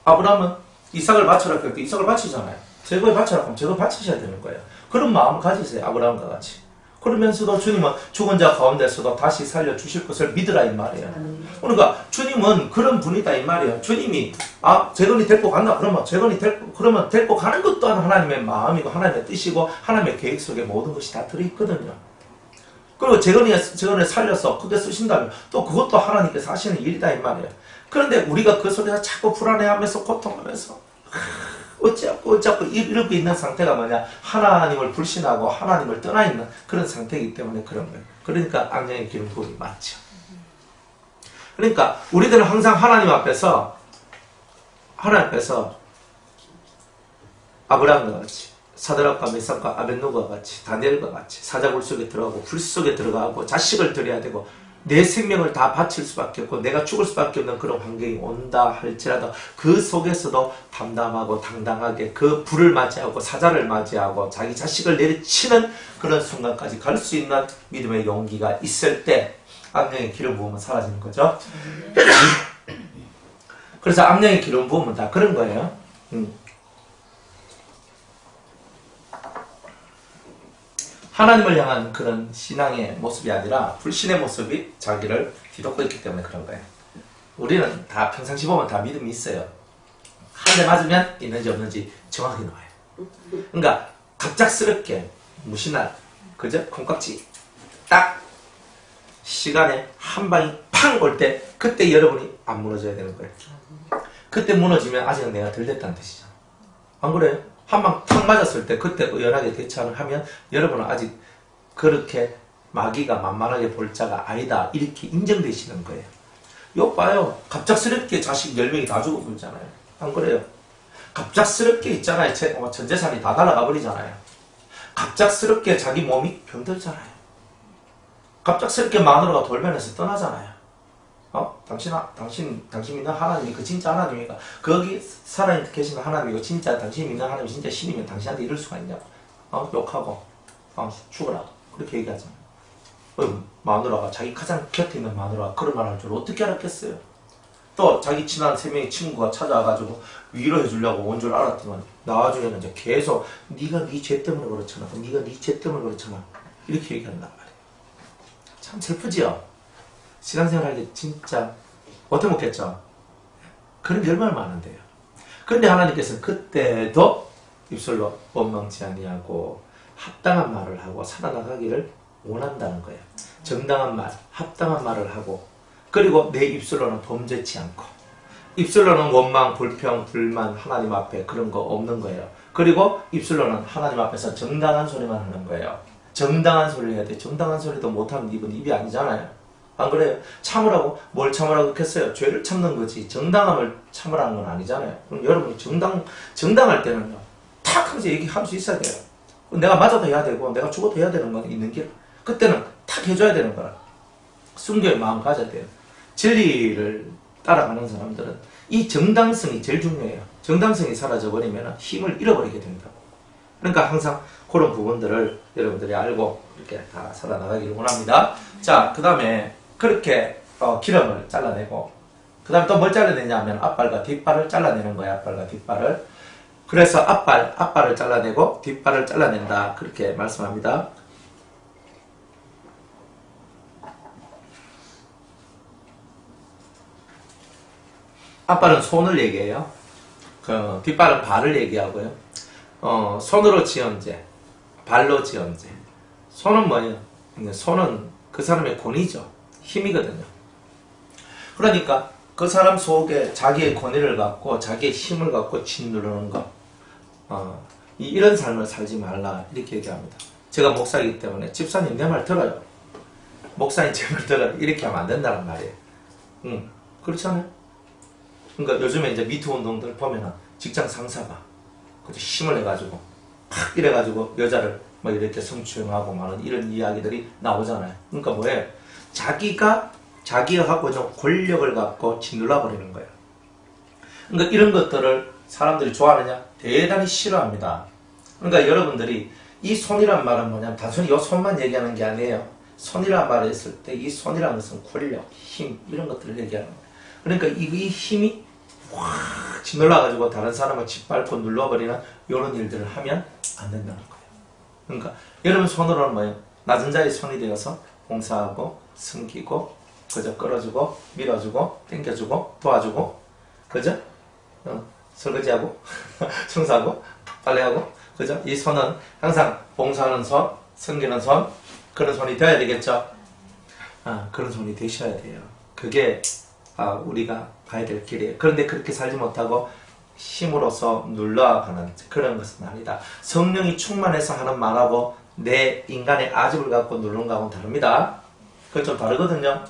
아브라함은 이삭을 바쳐라 그럴 때 이삭을 바치잖아요. 제거에 바쳐라 하면 제거 바치셔야 되는 거예요. 그런 마음을 가지세요. 아브라함과 같이. 그러면서도 주님은 죽은 자 가운데서도 다시 살려주실 것을 믿으라 이 말이에요. 그러니까 주님은 그런 분이다 이 말이에요. 주님이 재건이 데리고 간다 그러면 그러면 데리고 가는 것 또한 하나님의 마음이고 하나님의 뜻이고 하나님의 계획 속에 모든 것이 다 들어있거든요. 그리고 재건을 살려서 크게 쓰신다면 또 그것도 하나님께서 하시는 일이다 이 말이에요. 그런데 우리가 그 속에서 자꾸 불안해하면서 고통하면서 어찌하고 이렇게 있는 상태가 뭐냐? 하나님을 불신하고 하나님을 떠나 있는 그런 상태이기 때문에 그런 거예요. 그러니까 악령의 기름 부음이 맞죠. 그러니까 우리들은 항상 하나님 앞에서 아브라함과 같이 사드락과 메삭과 아벳노고와 같이 다니엘과 같이 사자굴 속에 들어가고 불 속에 들어가고 자식을 드려야 되고 내 생명을 다 바칠 수밖에 없고 내가 죽을 수밖에 없는 그런 환경이 온다 할지라도 그 속에서도 담담하고 당당하게 그 불을 맞이하고 사자를 맞이하고 자기 자식을 내리치는 그런 순간까지 갈 수 있는 믿음의 용기가 있을 때 악령의 기름 부음은 사라지는 거죠. 그래서 악령의 기름 부음은 다 그런 거예요. 하나님을 향한 그런 신앙의 모습이 아니라 불신의 모습이 자기를 뒤덮고 있기 때문에 그런 거예요. 우리는 다 평상시 보면 다 믿음이 있어요. 한 대 맞으면 있는지 없는지 정확히 나와요. 그러니까 갑작스럽게 무신할 그죠? 콩깍지 딱 시간에 한 방이 팡 올 때 그때 여러분이 안 무너져야 되는 거예요. 그때 무너지면 아직은 내가 덜 됐다는 뜻이죠. 안 그래요? 한 방 탁 맞았을 때 그때 의연하게 대처를 하면 여러분은 아직 그렇게 마귀가 만만하게 볼 자가 아니다 이렇게 인정되시는 거예요. 요 봐요. 갑작스럽게 자식 10명이 다 죽어버리잖아요. 안 그래요? 갑작스럽게 있잖아요. 전 재산이 다 날아가 버리잖아요. 갑작스럽게 자기 몸이 병들잖아요. 갑작스럽게 마누라가 돌변해서 떠나잖아요. 당신 믿는 하나님이 그 진짜 하나님이니까 거기 살아계신 하나님이고 진짜 당신 믿는 하나님이 진짜 신이면 당신한테 이럴 수가 있냐고. 욕하고 죽어라 그렇게 얘기하잖아요. 마누라가 자기 가장 곁에 있는 마누라가 그런 말 할 줄 어떻게 알았겠어요. 또 자기 친한 3명의 친구가 찾아와가지고 위로해 주려고 온 줄 알았지만 나중에는 이제 계속 네가 네 죄 때문에 그렇잖아. 네가 네 죄 때문에 그렇잖아. 이렇게 얘기한단 말이에요. 참 슬프지요. 신앙생활 할 때 진짜 어떻게 먹겠죠. 그런 게 얼마나 많은데요. 그런데 하나님께서는 그때도 입술로 원망치 아니하고 합당한 말을 하고 살아나가기를 원한다는 거예요. 정당한 말, 합당한 말을 하고 그리고 내 입술로는 범죄치 않고 입술로는 원망, 불평, 불만 하나님 앞에 그런 거 없는 거예요. 그리고 입술로는 하나님 앞에서 정당한 소리만 하는 거예요. 정당한 소리를 해야 돼. 정당한 소리도 못하면 입은 입이 아니잖아요. 안 그래요? 참으라고? 뭘 참으라고 했겠어요? 죄를 참는 거지 정당함을 참으라는 건 아니잖아요. 그럼 여러분이 정당할 때는요 탁 하면서 얘기할 수 있어야 돼요. 내가 맞아도 해야 되고 내가 죽어도 해야 되는 건 있는 길. 그때는 탁 해줘야 되는 거라. 순교의 마음 가져야 돼요. 진리를 따라가는 사람들은 이 정당성이 제일 중요해요. 정당성이 사라져버리면 힘을 잃어버리게 된다고. 그러니까 항상 그런 부분들을 여러분들이 알고 이렇게 다 살아나가기를 원합니다. 자, 그 다음에 그렇게 기름을 잘라내고 그 다음에 또 뭘 잘라내냐 하면 앞발과 뒷발을 잘라내는 거야. 앞발과 뒷발을. 그래서 앞발을 잘라내고 뒷발을 잘라낸다. 그렇게 말씀합니다. 앞발은 손을 얘기해요. 뒷발은 발을 얘기하고요. 손으로 지은 죄, 발로 지은 죄. 손은 뭐예요? 손은 그 사람의 권위죠. 힘이거든요. 그러니까 그 사람 속에 자기의 권위를 갖고 자기의 힘을 갖고 짓누르는 것. 이런 삶을 살지 말라 이렇게 얘기합니다. 제가 목사이기 때문에 집사님 내 말 들어요. 목사님 제 말 들어요. 이렇게 하면 안 된다는 말이에요. 그렇잖아요. 그러니까 요즘에 이제 미투 운동들 보면은 직장 상사가 힘을 내가지고 팍 이래가지고 여자를 뭐 이렇게 성추행하고 많은 이런 이야기들이 나오잖아요. 그러니까 뭐예요? 자기가 갖고 있는 권력을 갖고 짓눌러 버리는 거예요. 그러니까 이런 것들을 사람들이 좋아하느냐? 대단히 싫어합니다. 그러니까 여러분들이 이 손이란 말은 뭐냐면 단순히 이 손만 얘기하는 게 아니에요. 손이란 말을 했을 때 이 손이라는 것은 권력, 힘 이런 것들을 얘기하는 거예요. 그러니까 이 힘이 확 짓눌러가지고 다른 사람을 짓밟고 눌러버리는 이런 일들을 하면 안 된다는 거예요. 그러니까 여러분 손으로는 뭐예요? 낮은 자의 손이 되어서 봉사하고 섬기고 그저 끌어주고 밀어주고 당겨주고 도와주고 그죠? 설거지하고 청소하고 빨래하고 그죠? 이 손은 항상 봉사하는 손, 섬기는 손 그런 손이 되어야 되겠죠? 그런 손이 되셔야 돼요. 그게 우리가 가야 될 길이에요. 그런데 그렇게 살지 못하고 힘으로써 눌러가는 그런 것은 아니다. 성령이 충만해서 하는 말하고 내 인간의 아집을 갖고 누르는 거하고는 다릅니다. 그건 좀 다르거든요.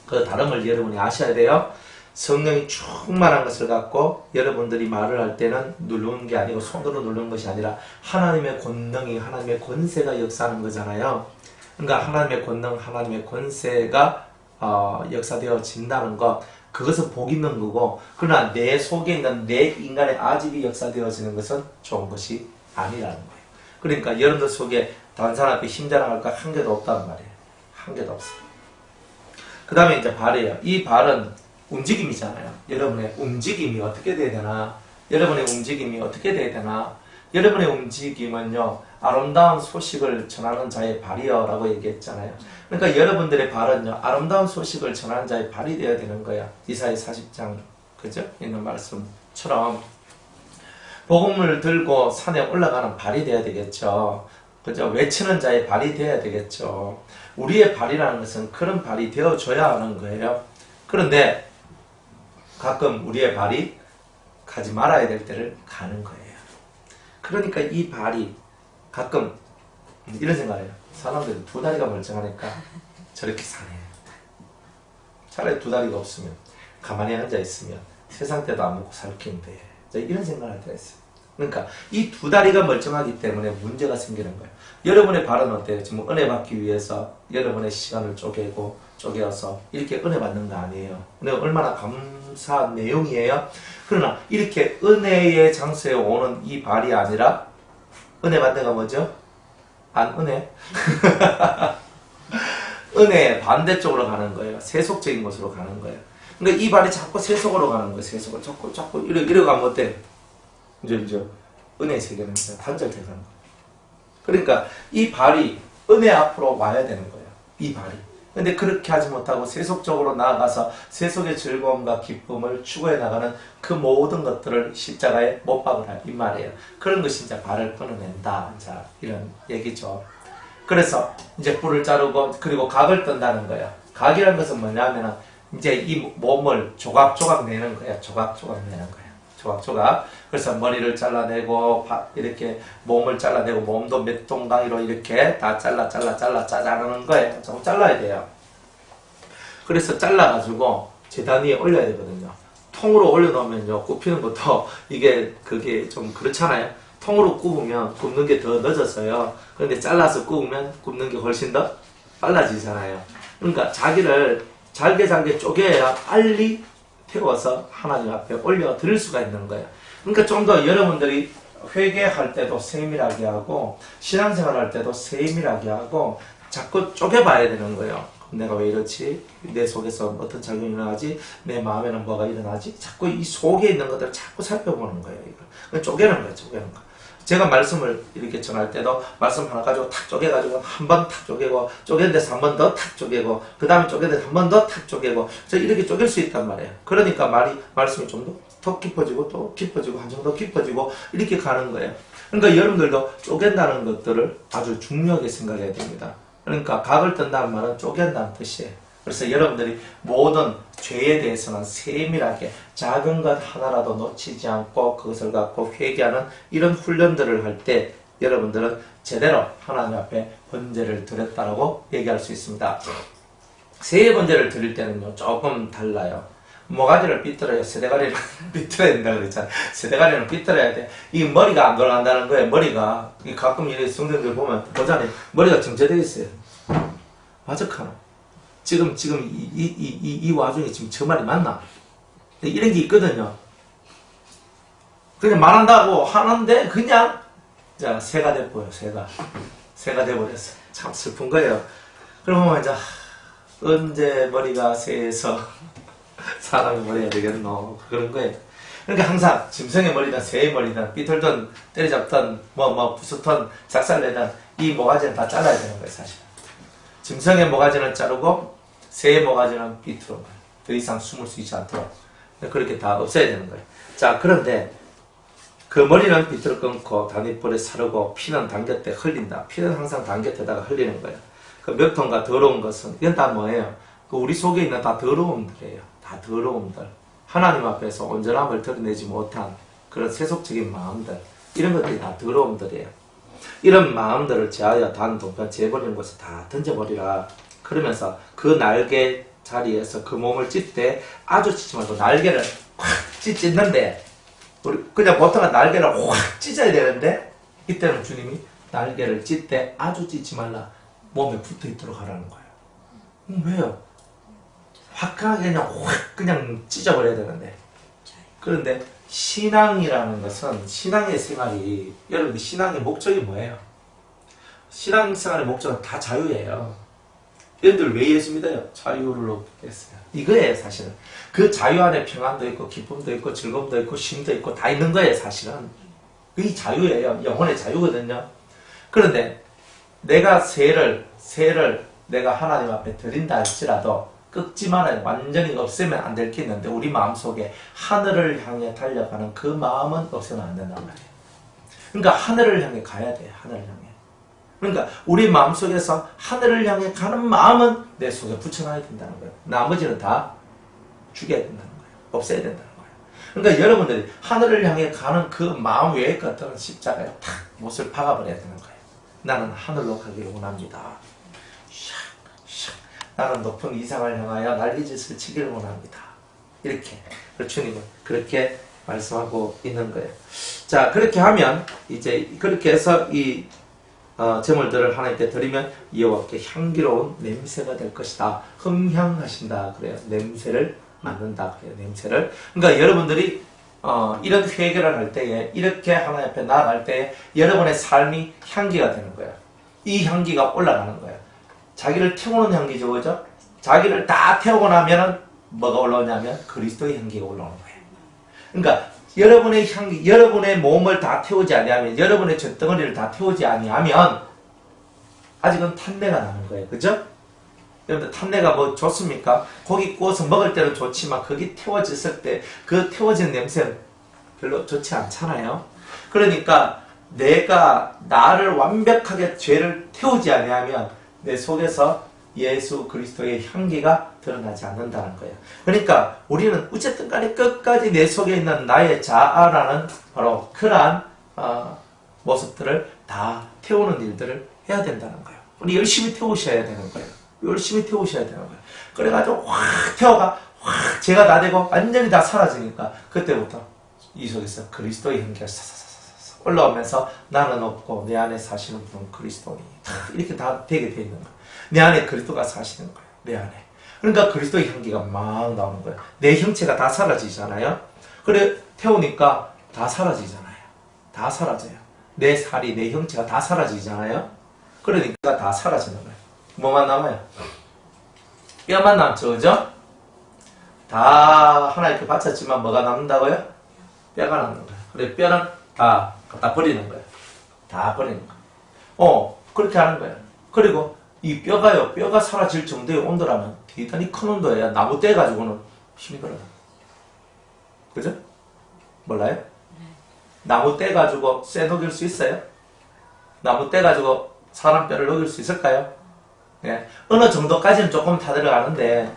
그 다름을 여러분이 아셔야 돼요. 성령이 충만한 것을 갖고 여러분들이 말을 할 때는 누르는 게 아니고 손으로 누르는 것이 아니라 하나님의 권능이 하나님의 권세가 역사하는 거잖아요. 그러니까 하나님의 권능, 하나님의 권세가 역사되어진다는 것 그것은 복 있는 거고 그러나 내 속에 있는 내 인간의 아집이 역사되어지는 것은 좋은 것이 아니라는 거예요. 그러니까 여러분들 속에 다른 사람 앞에 힘자랑할 거 한 개도 없다는 말이에요. 한 개도 없어요. 그 다음에 이제 발이에요. 이 발은 움직임이잖아요. 여러분의 움직임이 어떻게 돼야 되나? 여러분의 움직임이 어떻게 돼야 되나? 여러분의 움직임은요 아름다운 소식을 전하는 자의 발이여 라고 얘기했잖아요. 그러니까 여러분들의 발은요 아름다운 소식을 전하는 자의 발이 되어야 되는 거야. 이사야 40장 그죠? 있는 말씀처럼 복음을 들고 산에 올라가는 발이 되어야 되겠죠. 그죠? 외치는 자의 발이 되어야 되겠죠. 우리의 발이라는 것은 그런 발이 되어줘야 하는 거예요. 그런데 가끔 우리의 발이 가지 말아야 될 때를 가는 거예요. 그러니까 이 발이 가끔 이런 생각을 해요. 사람들이 두 다리가 멀쩡하니까 저렇게 사네. 차라리 두 다리가 없으면 가만히 앉아 있으면 세상 때도 안 먹고 살 텐데 이런 생각을 할 때가 있어요. 그러니까 이 두 다리가 멀쩡하기 때문에 문제가 생기는 거예요. 여러분의 발은 어때요? 지금 은혜 받기 위해서 여러분의 시간을 쪼개어서 이렇게 은혜 받는 거 아니에요. 은혜 얼마나 감사한 내용이에요. 그러나 이렇게 은혜의 장소에 오는 이 발이 아니라 은혜 받는 거 뭐죠? 안 은혜? 은혜의 반대쪽으로 가는 거예요. 세속적인 곳으로 가는 거예요. 그러니까 이 발이 자꾸 세속으로 가는 거예요. 세속으로 자꾸 이러 가면 어때? 이제 은혜의 세계는 단절돼 가는 거예요. 그러니까 이 발이 은혜 앞으로 와야 되는 거예요. 이 발이. 근데 그렇게 하지 못하고 세속적으로 나아가서 세속의 즐거움과 기쁨을 추구해 나가는 그 모든 것들을 십자가에 못 박으라 이 말이에요. 그런 것이 이제 발을 끊어낸다. 자, 이런 얘기죠. 그래서 이제 뿔을 자르고 그리고 각을 뜬다는 거예요. 각이라는 것은 뭐냐면은 이제 이 몸을 조각조각 내는 거예요. 조각조각 내는 거예요. 조각조각. 그래서 머리를 잘라내고 이렇게 몸을 잘라내고 몸도 몇 동강이로 이렇게 다 자르는 거예요. 조금 잘라야 돼요. 그래서 잘라가지고 재단 위에 올려야 되거든요. 통으로 올려놓으면요 굽히는 것도 그게 좀 그렇잖아요. 통으로 굽으면 굽는 게 더 늦어서요. 그런데 잘라서 굽으면 굽는 게 훨씬 더 빨라지잖아요. 그러니까 자기를 잘게 쪼개야 빨리 태워서 하나님 앞에 올려 드릴 수가 있는 거예요. 그러니까 좀 더 여러분들이 회개할 때도 세밀하게 하고 신앙생활 할 때도 세밀하게 하고 자꾸 쪼개봐야 되는 거예요. 내가 왜 이렇지? 내 속에서 어떤 작용이 일어나지? 내 마음에는 뭐가 일어나지? 자꾸 이 속에 있는 것들을 자꾸 살펴보는 거예요. 이거. 쪼개는 거예요. 쪼개는 거. 제가 말씀을 이렇게 전할 때도 말씀 하나 가지고 탁 쪼개가지고 한 번 탁 쪼개고 쪼갠 데서 한 번 더 탁 쪼개고 그 다음에 쪼갠 데서 한 번 더 탁 쪼개고 이렇게 쪼갤 수 있단 말이에요. 그러니까 말씀이 좀 더 깊어지고 또 깊어지고 한층 더 깊어지고 이렇게 가는 거예요. 그러니까 여러분들도 쪼갠다는 것들을 아주 중요하게 생각해야 됩니다. 그러니까 각을 뜬다는 말은 쪼갠다는 뜻이에요. 그래서 여러분들이 모든 죄에 대해서는 세밀하게 작은 것 하나라도 놓치지 않고 그것을 갖고 회개하는 이런 훈련들을 할 때 여러분들은 제대로 하나님 앞에 번제를 드렸다라고 얘기할 수 있습니다. 새 번제를 드릴 때는요 조금 달라요. 모가지를 삐뚤어요. 세대가리를 삐뚤어야 된다고 그랬잖아요. 세대가리는 삐뚤어야 돼. 이 머리가 안 돌아간다는 거예요. 머리가 가끔 이런 성경들 보면 보잖아요. 머리가 정제되어 있어요. 마적하노. 지금 이 와중에 지금 저 말이 맞나? 이런 게 있거든요. 그냥 말한다고 하는데 그냥 자 새가 돼버려. 새가 돼버렸어. 참 슬픈 거예요. 그러면 이제 언제 머리가 새에서 사람의 머리가 되겠노? 그런 거예요. 그러니까 항상 짐승의 머리든 새의 머리든 삐뚤든 때려잡든 부수든 작살내든 이 모가지는 다 잘라야 되는 거예요. 사실 짐승의 모가지는 자르고 새의 모가지는 삐뚤어 더 이상 숨을 수 있지 않도록 그렇게 다 없애야 되는 거예요. 자, 그런데 그 머리는 삐뚤어 끊고 단입불에 사르고 피는 단곁에 흘린다. 피는 항상 단곁에다가 흘리는 거예요. 그 몇통과 더러운 것은 이건 다 뭐예요? 그 우리 속에 있는 다 더러움들이에요. 다 더러움들. 하나님 앞에서 온전함을 드러내지 못한 그런 세속적인 마음들, 이런 것들이 다 더러움들이에요. 이런 마음들을 제하여 단 동편 재버리는 것을 다 던져버리라. 그러면서 그 날개 자리에서 그 몸을 찢 때 아주 찢지 말고 날개를 확 찢는데, 우리 그냥 보통은 날개를 확 찢어야 되는데 이때는 주님이 날개를 찢 때 아주 찢지 말라. 몸에 붙어 있도록 하라는 거예요. 왜요? 화끈하게 그냥 확 그냥 찢어버려야 되는데. 그런데 신앙이라는 것은 신앙의 생활이, 여러분들 신앙의 목적이 뭐예요? 신앙생활의 목적은 다 자유예요. 여러분들 왜 예수 믿어요? 자유를 얻겠어요. 이거예요 사실은. 그 자유 안에 평안도 있고 기쁨도 있고 즐거움도 있고 쉼도 있고 다 있는 거예요 사실은. 그게 자유예요. 영혼의 자유거든요. 그런데 내가 새를 내가 하나님 앞에 드린다 할지라도 꺾지 말아요. 완전히 없애면 안 될 게 있는데 우리 마음속에 하늘을 향해 달려가는 그 마음은 없애면 안 된단 말이에요. 그러니까 하늘을 향해 가야 돼요. 하늘을 향해. 그러니까 우리 마음속에서 하늘을 향해 가는 마음은 내 속에 붙여놔야 된다는 거예요. 나머지는 다 죽여야 된다는 거예요. 없애야 된다는 거예요. 그러니까 여러분들이 하늘을 향해 가는 그 마음 외의 것들은 십자가에 탁 못을 박아버려야 되는 거예요. 나는 하늘로 가기를 원합니다. 나는 높은 이상을 향하여 날개짓을 치기를 원합니다. 이렇게 주님은 그렇게 말씀하고 있는 거예요. 자, 그렇게 하면 이제 그렇게 해서 이 제물들을 하나님께 드리면 여호와께 향기로운 냄새가 될 것이다. 흠향하신다 그래요. 냄새를 맡는다 그래요. 냄새를. 그러니까 여러분들이 이런 회개를 할 때에 이렇게 하나님 앞에 나아갈 때에 여러분의 삶이 향기가 되는 거예요. 이 향기가 올라가는 거예요. 자기를 태우는 향기죠, 그죠? 자기를 다 태우고 나면은 뭐가 올라오냐면 그리스도의 향기가 올라오는 거예요. 그러니까 여러분의 향기, 여러분의 몸을 다 태우지 아니하면, 여러분의 쇳덩어리를 다 태우지 아니하면 아직은 탄내가 나는 거예요. 그죠? 여러분들 탄내가 뭐 좋습니까? 고기 구워서 먹을 때는 좋지만 거기 태워졌을 때 그 태워진 냄새는 별로 좋지 않잖아요. 그러니까 내가 나를 완벽하게 죄를 태우지 아니하면 내 속에서 예수 그리스도의 향기가 드러나지 않는다는 거예요. 그러니까 우리는 어쨌든 간에 끝까지 내 속에 있는 나의 자아라는 바로 그러한 모습들을 다 태우는 일들을 해야 된다는 거예요. 우리 열심히 태우셔야 되는 거예요. 열심히 태우셔야 되는 거예요. 그래가지고 확 태워가 확 제가 다 되고 완전히 다 사라지니까 그때부터 이 속에서 그리스도의 향기가 사사사사 올라오면서 나는 없고 내 안에 사시는 분은 그리스도니 이렇게 다 되게 돼 있는 거예요. 내 안에 그리스도가 사시는 거예요. 내 안에. 그러니까 그리스도의 향기가 막 나오는 거예요. 내 형체가 다 사라지잖아요. 그래 태우니까 다 사라지잖아요. 다 사라져요. 내 살이 내 형체가 다 사라지잖아요. 그러니까 다 사라지는 거예요. 뭐만 남아요? 뼈만 남죠, 그죠? 다 하나님께 바쳤지만 뭐가 남는다고요? 뼈가 남는 거예요. 그래 뼈는 다 갖다 버리는 거예요. 다 버리는 거예요. 그렇게 하는 거예요. 그리고 이 뼈가요, 뼈가 사라질 정도의 온도라면 대단히 큰 온도예요. 나무 떼 가지고는 힘이 들어요. 그죠? 몰라요? 나무 떼 가지고 쇠 녹일 수 있어요? 나무 떼 가지고 사람 뼈를 녹일 수 있을까요? 예. 어느 정도까지는 조금 다 들어가는데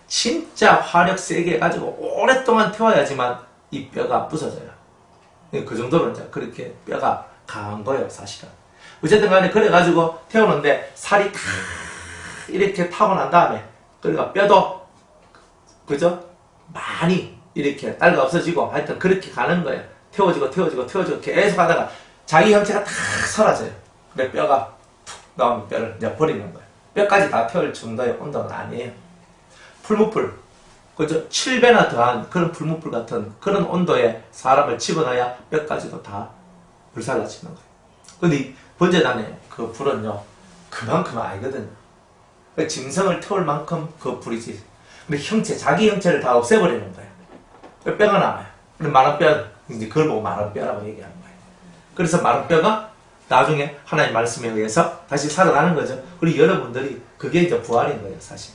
진짜 화력 세게 해가지고 오랫동안 태워야지만 이 뼈가 부서져요. 그 정도면 이제 그렇게 뼈가 강한 거예요, 사실은. 어쨌든 간에 그래가지고 태우는데 살이 다 이렇게 타고 난 다음에 그러니까 뼈도 그죠? 많이 이렇게 딸가 없어지고 하여튼 그렇게 가는 거예요. 태워지고 계속 하다가 자기 형체가 다 사라져요. 근데 뼈가 툭 나오면 뼈를 이제 버리는 거예요. 뼈까지 다 태울 정도의 온도는 아니에요. 풀무풀, 그죠? 7배나 더한 그런 풀무풀 같은 그런 온도에 사람을 집어넣어야 뼈까지도 다 불살라지는 거예요. 근데 번제단의 그 불은요, 그만큼 아니거든요. 짐승을 태울 만큼 그 불이지. 근데 형체, 자기 형체를 다 없애버리는 거예요. 뼈가 남아요. 근데 마른 뼈, 이제 그걸 보고 마른 뼈라고 얘기하는 거예요. 그래서 마른 뼈가 나중에 하나님의 말씀에 의해서 다시 살아나는 거죠. 그리고 여러분들이 그게 이제 부활인 거예요, 사실.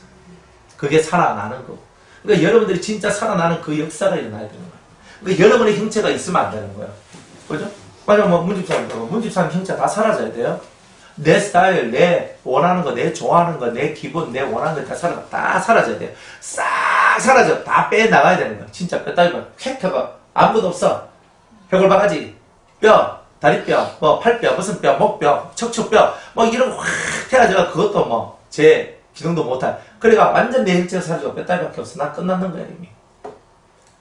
그게 살아나는 거고. 그러니까 여러분들이 진짜 살아나는 그 역사가 일어나야 되는 거예요. 그러니까 여러분의 형체가 있으면 안 되는 거예요. 그죠? 만약 문집사님 형체 다 사라져야 돼요. 내 스타일, 내 원하는 거, 내 좋아하는 거, 내 기분, 내 원하는 거 다 사라져야 돼요. 싹 사라져. 다 빼나가야 되는 거예요. 진짜 뼈다귀가 획혀가 아무것도 없어. 혀골바가지, 뼈, 다리뼈, 뭐 팔뼈, 무슨 뼈, 목뼈, 척추뼈, 뭐 이런 거 확 해가지고 그것도 뭐 제 기능도 못할. 그러니까 완전 내 형체가 사라지고 뼈다귀밖에 없어. 나 끝났는 거야 이미.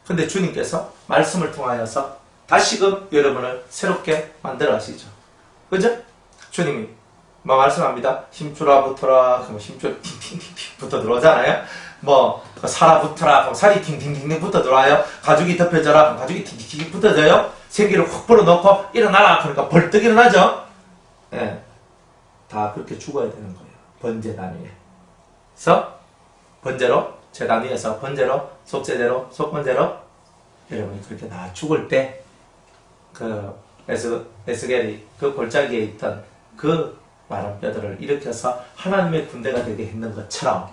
근데 주님께서 말씀을 통하여서 다시금 여러분을 새롭게 만들어 가시죠. 그죠? 주님이 뭐 말씀합니다. 힘주라 붙어라. 그럼 힘줄 팅팅팅팅 붙어 들어오잖아요. 뭐 살아 붙어라. 그럼 살이 팅팅팅팅 붙어 들어와요. 가죽이 덮여져라. 그럼 가죽이 팅팅팅 붙어져요. 생기를 확 불어넣고 일어나라. 그러니까 벌떡 일어나죠. 예, 다 그렇게 죽어야 되는 거예요. 번제단 위에서 번제로 제단 위에서 번제로 속죄제로 속번제로 여러분이 그렇게 다 죽을 때 그 에스겔이 그 골짜기에 있던 그 마른 뼈들을 일으켜서 하나님의 군대가 되게 했는 것처럼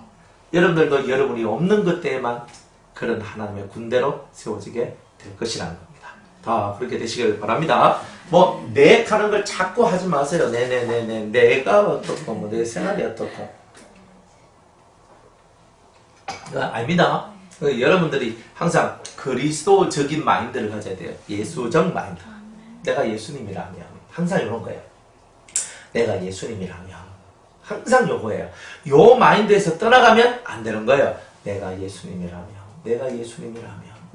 여러분들도 여러분이 없는 것 때에만 그런 하나님의 군대로 세워지게 될 것이라는 겁니다. 다 그렇게 되시길 바랍니다. 뭐 내 가는 걸 자꾸 하지 마세요. 내가 어떻고 뭐 내 생활이 어떻고 아닙니다. 여러분들이 항상 그리스도적인 마인드를 가져야 돼요. 예수적 마인드. 내가 예수님이라면 항상 이런 거예요. 내가 예수님이라면 항상 요거예요. 요 마인드에서 떠나가면 안 되는 거예요. 내가 예수님이라면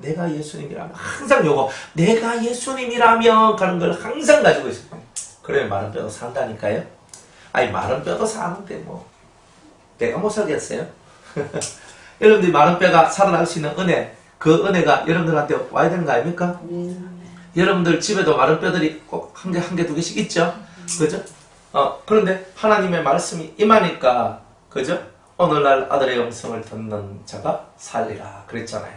내가 예수님이라면 항상 요거 내가 예수님이라면 가는 걸 항상 가지고 있어요. 그러면 마른 뼈도 산다니까요. 아니 마른 뼈도 사는데 뭐 내가 못 살겠어요? 여러분들이 마른 뼈가 살아날 수 있는 은혜, 그 은혜가 여러분들한테 와야 되는 거 아닙니까? 여러분들 집에도 마른 뼈들이 꼭 한 개, 두 개씩 있죠? 그죠? 그런데 하나님의 말씀이 임하니까, 그죠? 오늘날 아들의 음성을 듣는 자가 살리라. 그랬잖아요.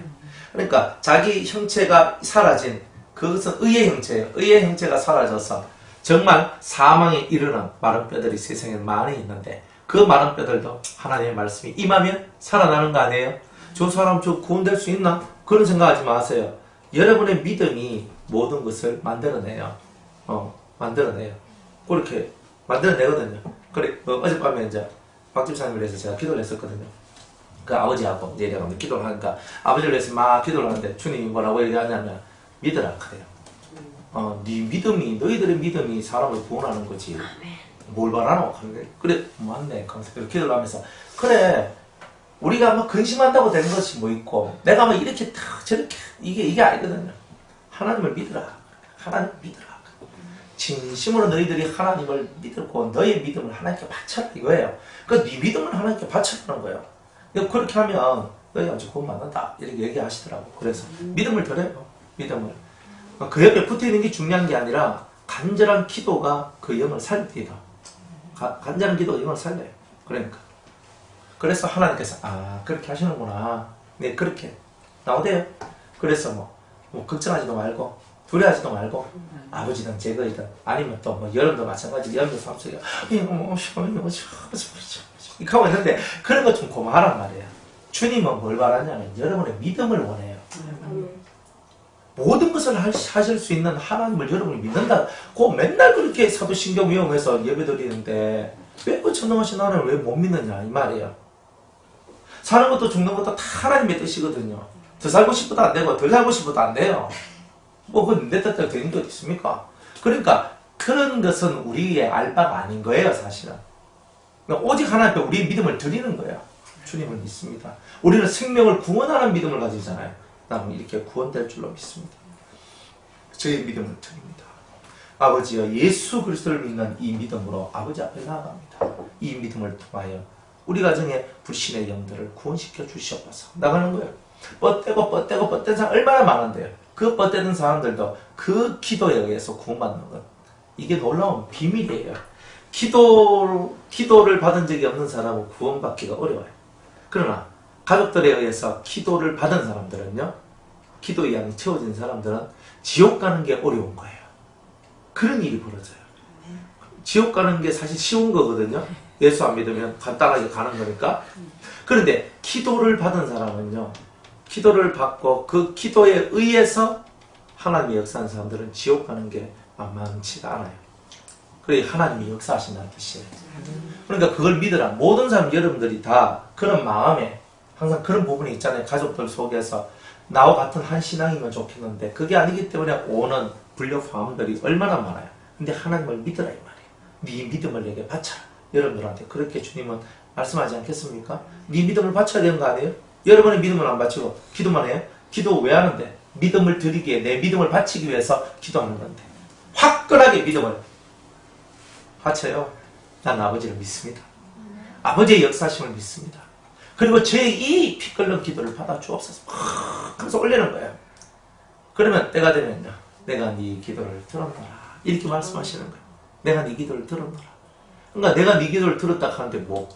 그러니까 자기 형체가 사라진, 그것은 의의 형체예요. 의의 형체가 사라져서 정말 사망에 이르는 마른 뼈들이 세상에 많이 있는데, 그 마른 뼈들도 하나님의 말씀이 임하면 살아나는 거 아니에요? 저 사람 저 구원될 수 있나? 그런 생각하지 마세요. 여러분의 믿음이 모든 것을 만들어내요. 만들어내요. 그렇게 만들어내거든요. 그래, 어젯밤에 이제 박 집사님을 위해서 제가 기도를 했었거든요. 그 아버지하고 내려가 기도를 하니까 아버지를 위해서 막 기도를 하는데 주님이 뭐라고 얘기하냐면 믿으라 그래요. 네 믿음이, 너희들의 믿음이 사람을 구원하는 거지. 뭘 바라노? 그래, 맞네. 그렇게 기도를 하면서 그래, 우리가 막 근심한다고 되는 것이 뭐 있고 내가 막 이렇게 탁 저렇게 이게 아니거든요. 하나님을 믿으라. 하나님 믿으라. 진심으로 너희들이 하나님을 믿고 너의 믿음을 하나님께 바쳐라 이거예요. 그러니까 네 믿음을 하나님께 바쳐라는 거예요. 그렇게 하면 너희가 아주 구원받는다 이렇게 얘기하시더라고. 그래서 믿음을 드려요. 믿음을. 그 옆에 붙어있는 게 중요한 게 아니라 간절한 기도가 그 영을 살립니다. 간절한 기도가 영을 살려요. 그러니까. 그래서 하나님께서 그렇게 하시는구나. 네, 그렇게 나오대요. 그래서 뭐 걱정하지도 말고 두려워하지도 말고 아버지든 제거이든 아니면 또 뭐 여러분도 마찬가지 여러분도 삶속에 이렇게 하고 있는데 그런 거 좀 고마워란 말이에요. 주님은 뭘 바라냐면 여러분의 믿음을 원해요. 모든 것을 하실 수 있는 하나님을 여러분이 믿는다. 맨날 그렇게 사도신경 위험해서 예배드리는데 왜 그 천능하신 하나님을 왜 못 믿느냐 이 말이에요. 사는 것도 죽는 것도 다 하나님의 뜻이거든요. 더 살고 싶어도 안 되고 덜 살고 싶어도 안 돼요. 그건 내 뜻대로 되는 게 어디 있습니까? 그러니까 그런 것은 우리의 알바가 아닌 거예요, 사실은. 그러니까 오직 하나님 앞에 우리의 믿음을 드리는 거예요. 주님을 믿습니다. 우리는 생명을 구원하는 믿음을 가지잖아요. 나는 이렇게 구원될 줄로 믿습니다. 저의 믿음을 드립니다. 아버지여, 예수 그리스도를 믿는 이 믿음으로 아버지 앞에 나아갑니다. 이 믿음을 통하여 우리 가정에 불신의 영들을 구원시켜 주시옵소서. 나가는 거예요. 뻗대고 사람 얼마나 많은데요. 그 뻗대는 사람들도 그 기도에 의해서 구원받는 것. 이게 놀라운 비밀이에요. 기도를 받은 적이 없는 사람은 구원받기가 어려워요. 그러나 가족들에 의해서 기도를 받은 사람들은요, 기도의 양이 채워진 사람들은 지옥 가는 게 어려운 거예요. 그런 일이 벌어져요. 지옥 가는 게 사실 쉬운 거거든요. 예수 안 믿으면 간단하게 가는 거니까. 그런데 기도를 받은 사람은요, 기도를 받고 그 기도에 의해서 하나님의 역사하는 사람들은 지옥 가는 게 만만치가 않아요. 그래, 하나님이 역사하신다는 뜻이에요. 그러니까 그걸 믿으라. 모든 사람, 여러분들이 다 그런 마음에 항상 그런 부분이 있잖아요. 가족들 속에서 나와 같은 한 신앙이면 좋겠는데 그게 아니기 때문에 오는 불협화음들이 얼마나 많아요. 근데 하나님을 믿으라 이 말이에요. 네 믿음을 내게 바쳐라. 여러분들한테 그렇게 주님은 말씀하지 않겠습니까? 네 믿음을 바쳐야 되는 거 아니에요? 여러분의 믿음을 안 바치고 기도만 해요? 기도 왜 하는데? 믿음을 드리기에, 내 믿음을 바치기 위해서 기도하는 건데 화끈하게 믿음을 바쳐요. 난 아버지를 믿습니다. 아버지의 역사심을 믿습니다. 그리고 제 이 피 끓는 기도를 받아 주옵소서 하면서 올리는 거예요. 그러면 때가 되면요, 내가 네 기도를 들었노라 이렇게 말씀하시는 거예요. 내가 네 기도를 들었노라. 그러니까 내가 네 기도를 들었다 하는데 뭐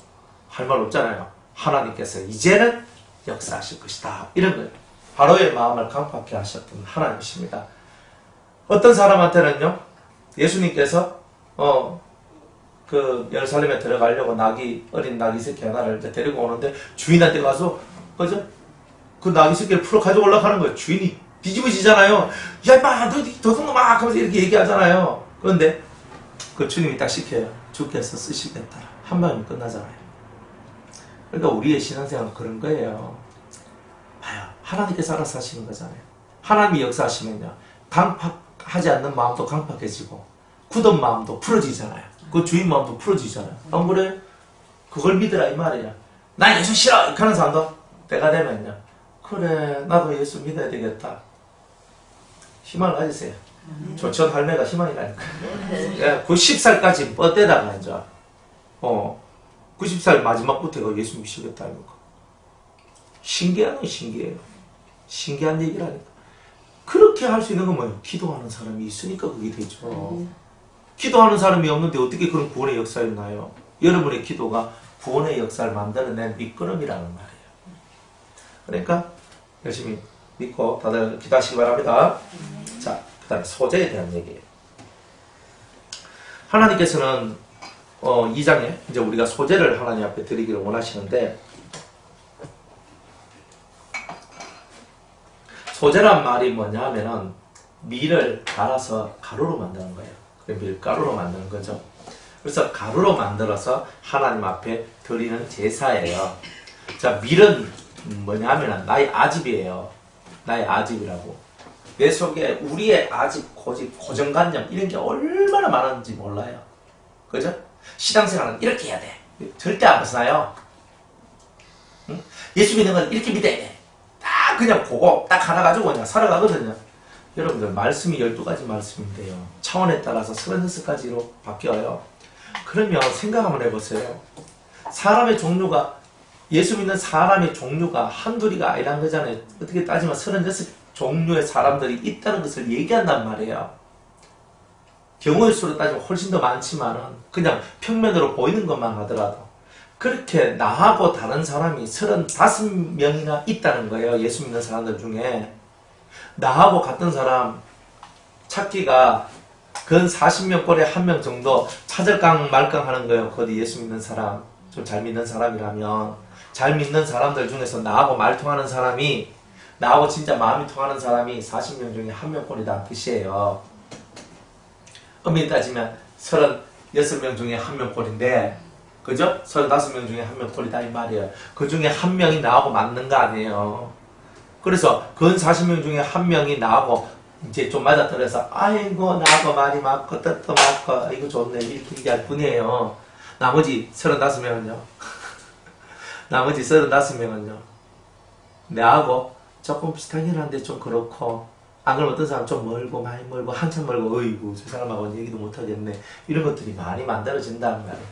할 말 없잖아요. 하나님께서 이제는 역사하실 것이다 이런 거예요. 바로의 마음을 강팍해 하셨던 하나님이십니다. 어떤 사람한테는요, 예수님께서 그 예루살렘에 들어가려고 어린 낙이 새끼 하나를 이제 데리고 오는데 주인한테 가서, 그죠? 그 낙이 새끼를 풀어 가지고 올라가는 거예요. 주인이 뒤집어지잖아요. 야, 임마, 너 도둑놈아! 하면서 이렇게 얘기하잖아요. 그런데 그 주님이 딱 시켜요. 주께서 쓰시겠다. 한 방이면 끝나잖아요. 그러니까 우리의 신앙생활은 그런 거예요. 봐요. 하나님께서 알아서 하시는 거잖아요. 하나님이 역사하시면요, 강팍하지 않는 마음도 강팍해지고 굳은 마음도 풀어지잖아요. 그 주인 마음도 풀어지잖아요. 안 그래요? 그걸 믿으라 이 말이야. 나 예수 싫어! 이렇게 하는 사람도 때가 되면요, 그래 나도 예수 믿어야 되겠다. 희망을 가지세요. 조천 할매가 희망이라니까. 예, 90살까지 뻗대다가 이제 90살 마지막부터 예수 믿으시겠다니까. 신기한 건 신기해요. 신기한 얘기라니까. 그렇게 할 수 있는 건 뭐예요? 기도하는 사람이 있으니까 그게 되죠. 기도하는 사람이 없는데 어떻게 그런 구원의 역사가 나요? 여러분의 기도가 구원의 역사를 만들어낸 밑거름이라는 말이에요. 그러니까 열심히 믿고 다들 기도하시기 바랍니다. 자, 그 다음에 소재에 대한 얘기예요. 하나님께서는 2장에 이제 우리가 소재를 하나님 앞에 드리기를 원하시는데, 소재란 말이 뭐냐 하면은 밀을 갈아서 가루로 만드는 거예요. 밀가루로 만드는 거죠. 그래서 가루로 만들어서 하나님 앞에 드리는 제사예요. 자, 밀은 뭐냐 하면은 나의 아집이에요. 나의 아집이라고. 내 속에 우리의 아집, 고집, 고정관념 이런 게 얼마나 많은지 몰라요. 그죠? 신앙생활은 이렇게 해야 돼. 절대 안 벗어나요. 응? 예수 믿는 건 이렇게 믿어야 돼. 딱 그냥 그거 딱 하나 가지고 그냥 살아가거든요. 여러분들 말씀이 12가지 말씀인데요. 차원에 따라서 36가지로 바뀌어요. 그러면 생각 한번 해보세요. 사람의 종류가, 예수 믿는 사람의 종류가 한둘이가 아니란 거잖아요. 어떻게 따지면 36종류의 사람들이 있다는 것을 얘기한단 말이에요. 경우의 수로 따지면 훨씬 더 많지만은 그냥 평면으로 보이는 것만 하더라도 그렇게 나하고 다른 사람이 35명이나 있다는 거예요. 예수 믿는 사람들 중에. 나하고 같은 사람 찾기가 근 40명 꼴에 1명 정도 찾을깡 말깡 하는 거예요. 거기 예수 믿는 사람, 좀 잘 믿는 사람이라면. 잘 믿는 사람들 중에서 나하고 말 통하는 사람이, 나하고 진짜 마음이 통하는 사람이 40명 중에 1명 꼴이다 뜻이에요. 엄밀히 따지면 36명 중에 1명 꼴인데, 그죠? 35명 중에 1명 꼴이다 이 말이에요. 그 중에 1명이 나하고 맞는 거 아니에요. 그래서 근 40명 중에 1명이 나하고 이제 좀 맞아떨어서 아이고 나하고 말이 맞고 뜻도 맞고 이거 좋네 이렇게 얘기할 뿐이에요. 나머지 35명은요. 나머지 35명은요. 내하고 조금 비슷하긴 한데 좀 그렇고, 안 그러면 어떤 사람 좀 멀고 많이 멀고 한참 멀고 어이구 저 사람하고는 얘기도 못하겠네 이런 것들이 많이 만들어진다는 말이에요.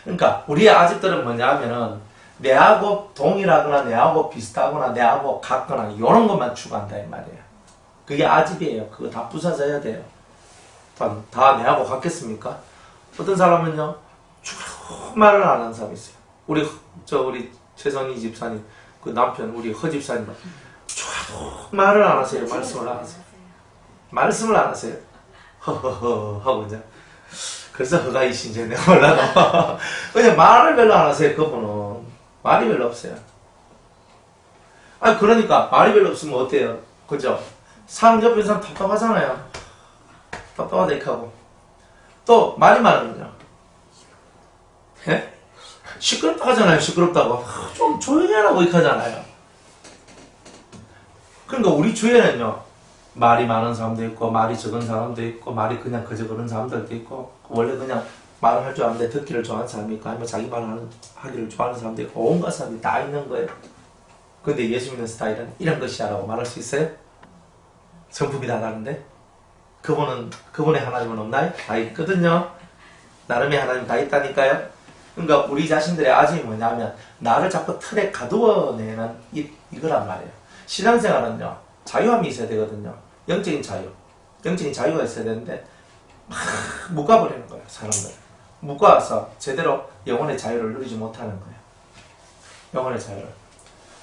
그러니까 우리의 아집들은 뭐냐 하면은 내하고 동일하거나 내하고 비슷하거나 내하고 같거나 이런 것만 추구한다 이 말이에요. 그게 아집이에요. 그거 다 부서져야 돼요. 다 내하고 같겠습니까? 어떤 사람은요 쭉 말을 안 하는 사람이 있어요. 우리 최선희 집사님 그 남편 우리 허 집사님 쭉 말을 안 하세요. 말씀을 안 하세요. 말씀을 안 하세요. 허허허 하고 이제 그래서 허가이신지 내가 몰라도 그냥 말을 별로 안 하세요. 그분은 말이 별로 없어요. 아니 그러니까 말이 별로 없으면 어때요? 그죠? 사람 옆에 있는 사람 답답하잖아요. 답답하다 이렇게 하고 또 말이 많으면요 예? 시끄럽다 하잖아요. 시끄럽다고 좀 조용히 하라고 이렇게 하잖아요. 그러니까 우리 주위에는요 말이 많은 사람도 있고 말이 적은 사람도 있고 말이 그냥 그저 그런 사람들도 있고 원래 그냥 말을 할 줄 아는데 듣기를 좋아하는 사람이 있고 아니면 자기 말을 하기를 좋아하는 사람도 있고 온갖 사람이 다 있는 거예요. 근데 예수 믿는 스타일은 이런 것이야 라고 말할 수 있어요? 성품이 다 다른데? 그분의 하나님은 없나요? 다 있거든요. 나름의 하나님 다 있다니까요. 그러니까 우리 자신들의 아집이 뭐냐면 나를 자꾸 틀에 가두어내는 이거란 말이에요. 신앙생활은요 자유함이 있어야 되거든요. 영적인 자유, 영적인 자유가 있어야 되는데 막 묶어버리는 거예요. 사람들 묶어서 제대로 영혼의 자유를 누리지 못하는 거예요. 영혼의 자유를.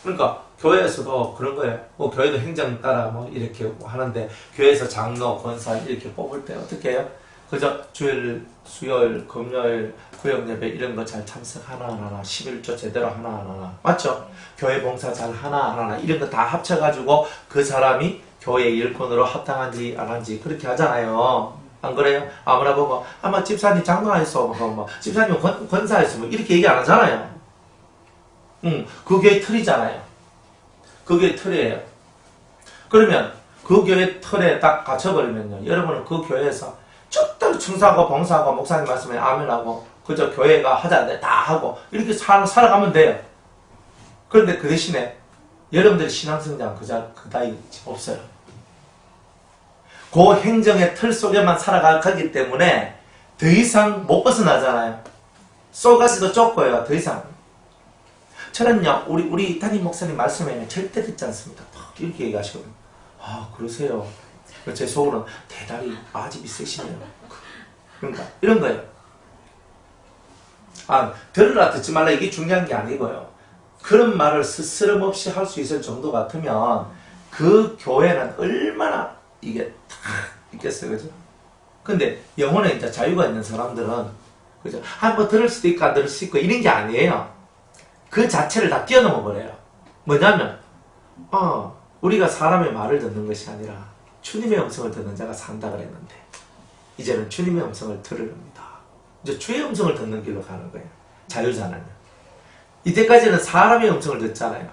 그러니까 교회에서도 그런 거예요. 뭐 교회도 행정 따라 뭐 이렇게 하는데 교회에서 장로, 권사 이렇게 뽑을 때 어떻게 해요? 그저 주일, 수요일, 금요일, 구역예배 이런 거 잘 참석 하나하나, 11조 제대로 하나하나, 맞죠? 교회 봉사 잘 하나하나 이런 거 다 합쳐가지고 그 사람이 교회 일꾼으로 합당한지 안 한지 그렇게 하잖아요. 안 그래요? 아무나 보고 아마 집사님 장로했어, 뭐 집사님 권사했어, 뭐 이렇게 얘기 안 하잖아요. 그 교회 틀이잖아요. 그 교회 틀이에요. 그러면 그 교회 틀에 딱 갇혀버리면요, 여러분은 그 교회에서 적당히 충성하고 봉사하고 목사님 말씀에 아멘하고 그저 교회가 하자는데 다 하고 이렇게 살아가면 돼요. 그런데 그 대신에 여러분들의 신앙성장 그 따위 없어요. 그 행정의 틀 속에만 살아가기 때문에 더 이상 못 벗어나잖아요. 쏘가지도 좁고요. 더 이상. 저는요, 우리 담임 목사님 말씀에 절대 듣지 않습니다. 이렇게 얘기하시거든요. 아, 그러세요. 제 속으로는 대단히 아집이 세시네요. 그러니까, 이런 거예요. 아, 들으라 듣지 말라 이게 중요한 게 아니고요. 그런 말을 스스럼없이 할 수 있을 정도 같으면 그 교회는 얼마나 이게 다 있겠어요. 그죠? 근데 영혼에 이제 자유가 있는 사람들은 그죠? 한번 들을 수도 있고 안 들을 수 있고 이런 게 아니에요. 그 자체를 다 뛰어넘어 버려요. 뭐냐면 우리가 사람의 말을 듣는 것이 아니라 주님의 음성을 듣는 자가 산다 그랬는데 이제는 주님의 음성을 들으렵니다. 이제 주의 음성을 듣는 길로 가는 거예요. 자유잖아요. 이때까지는 사람의 음성을 듣잖아요.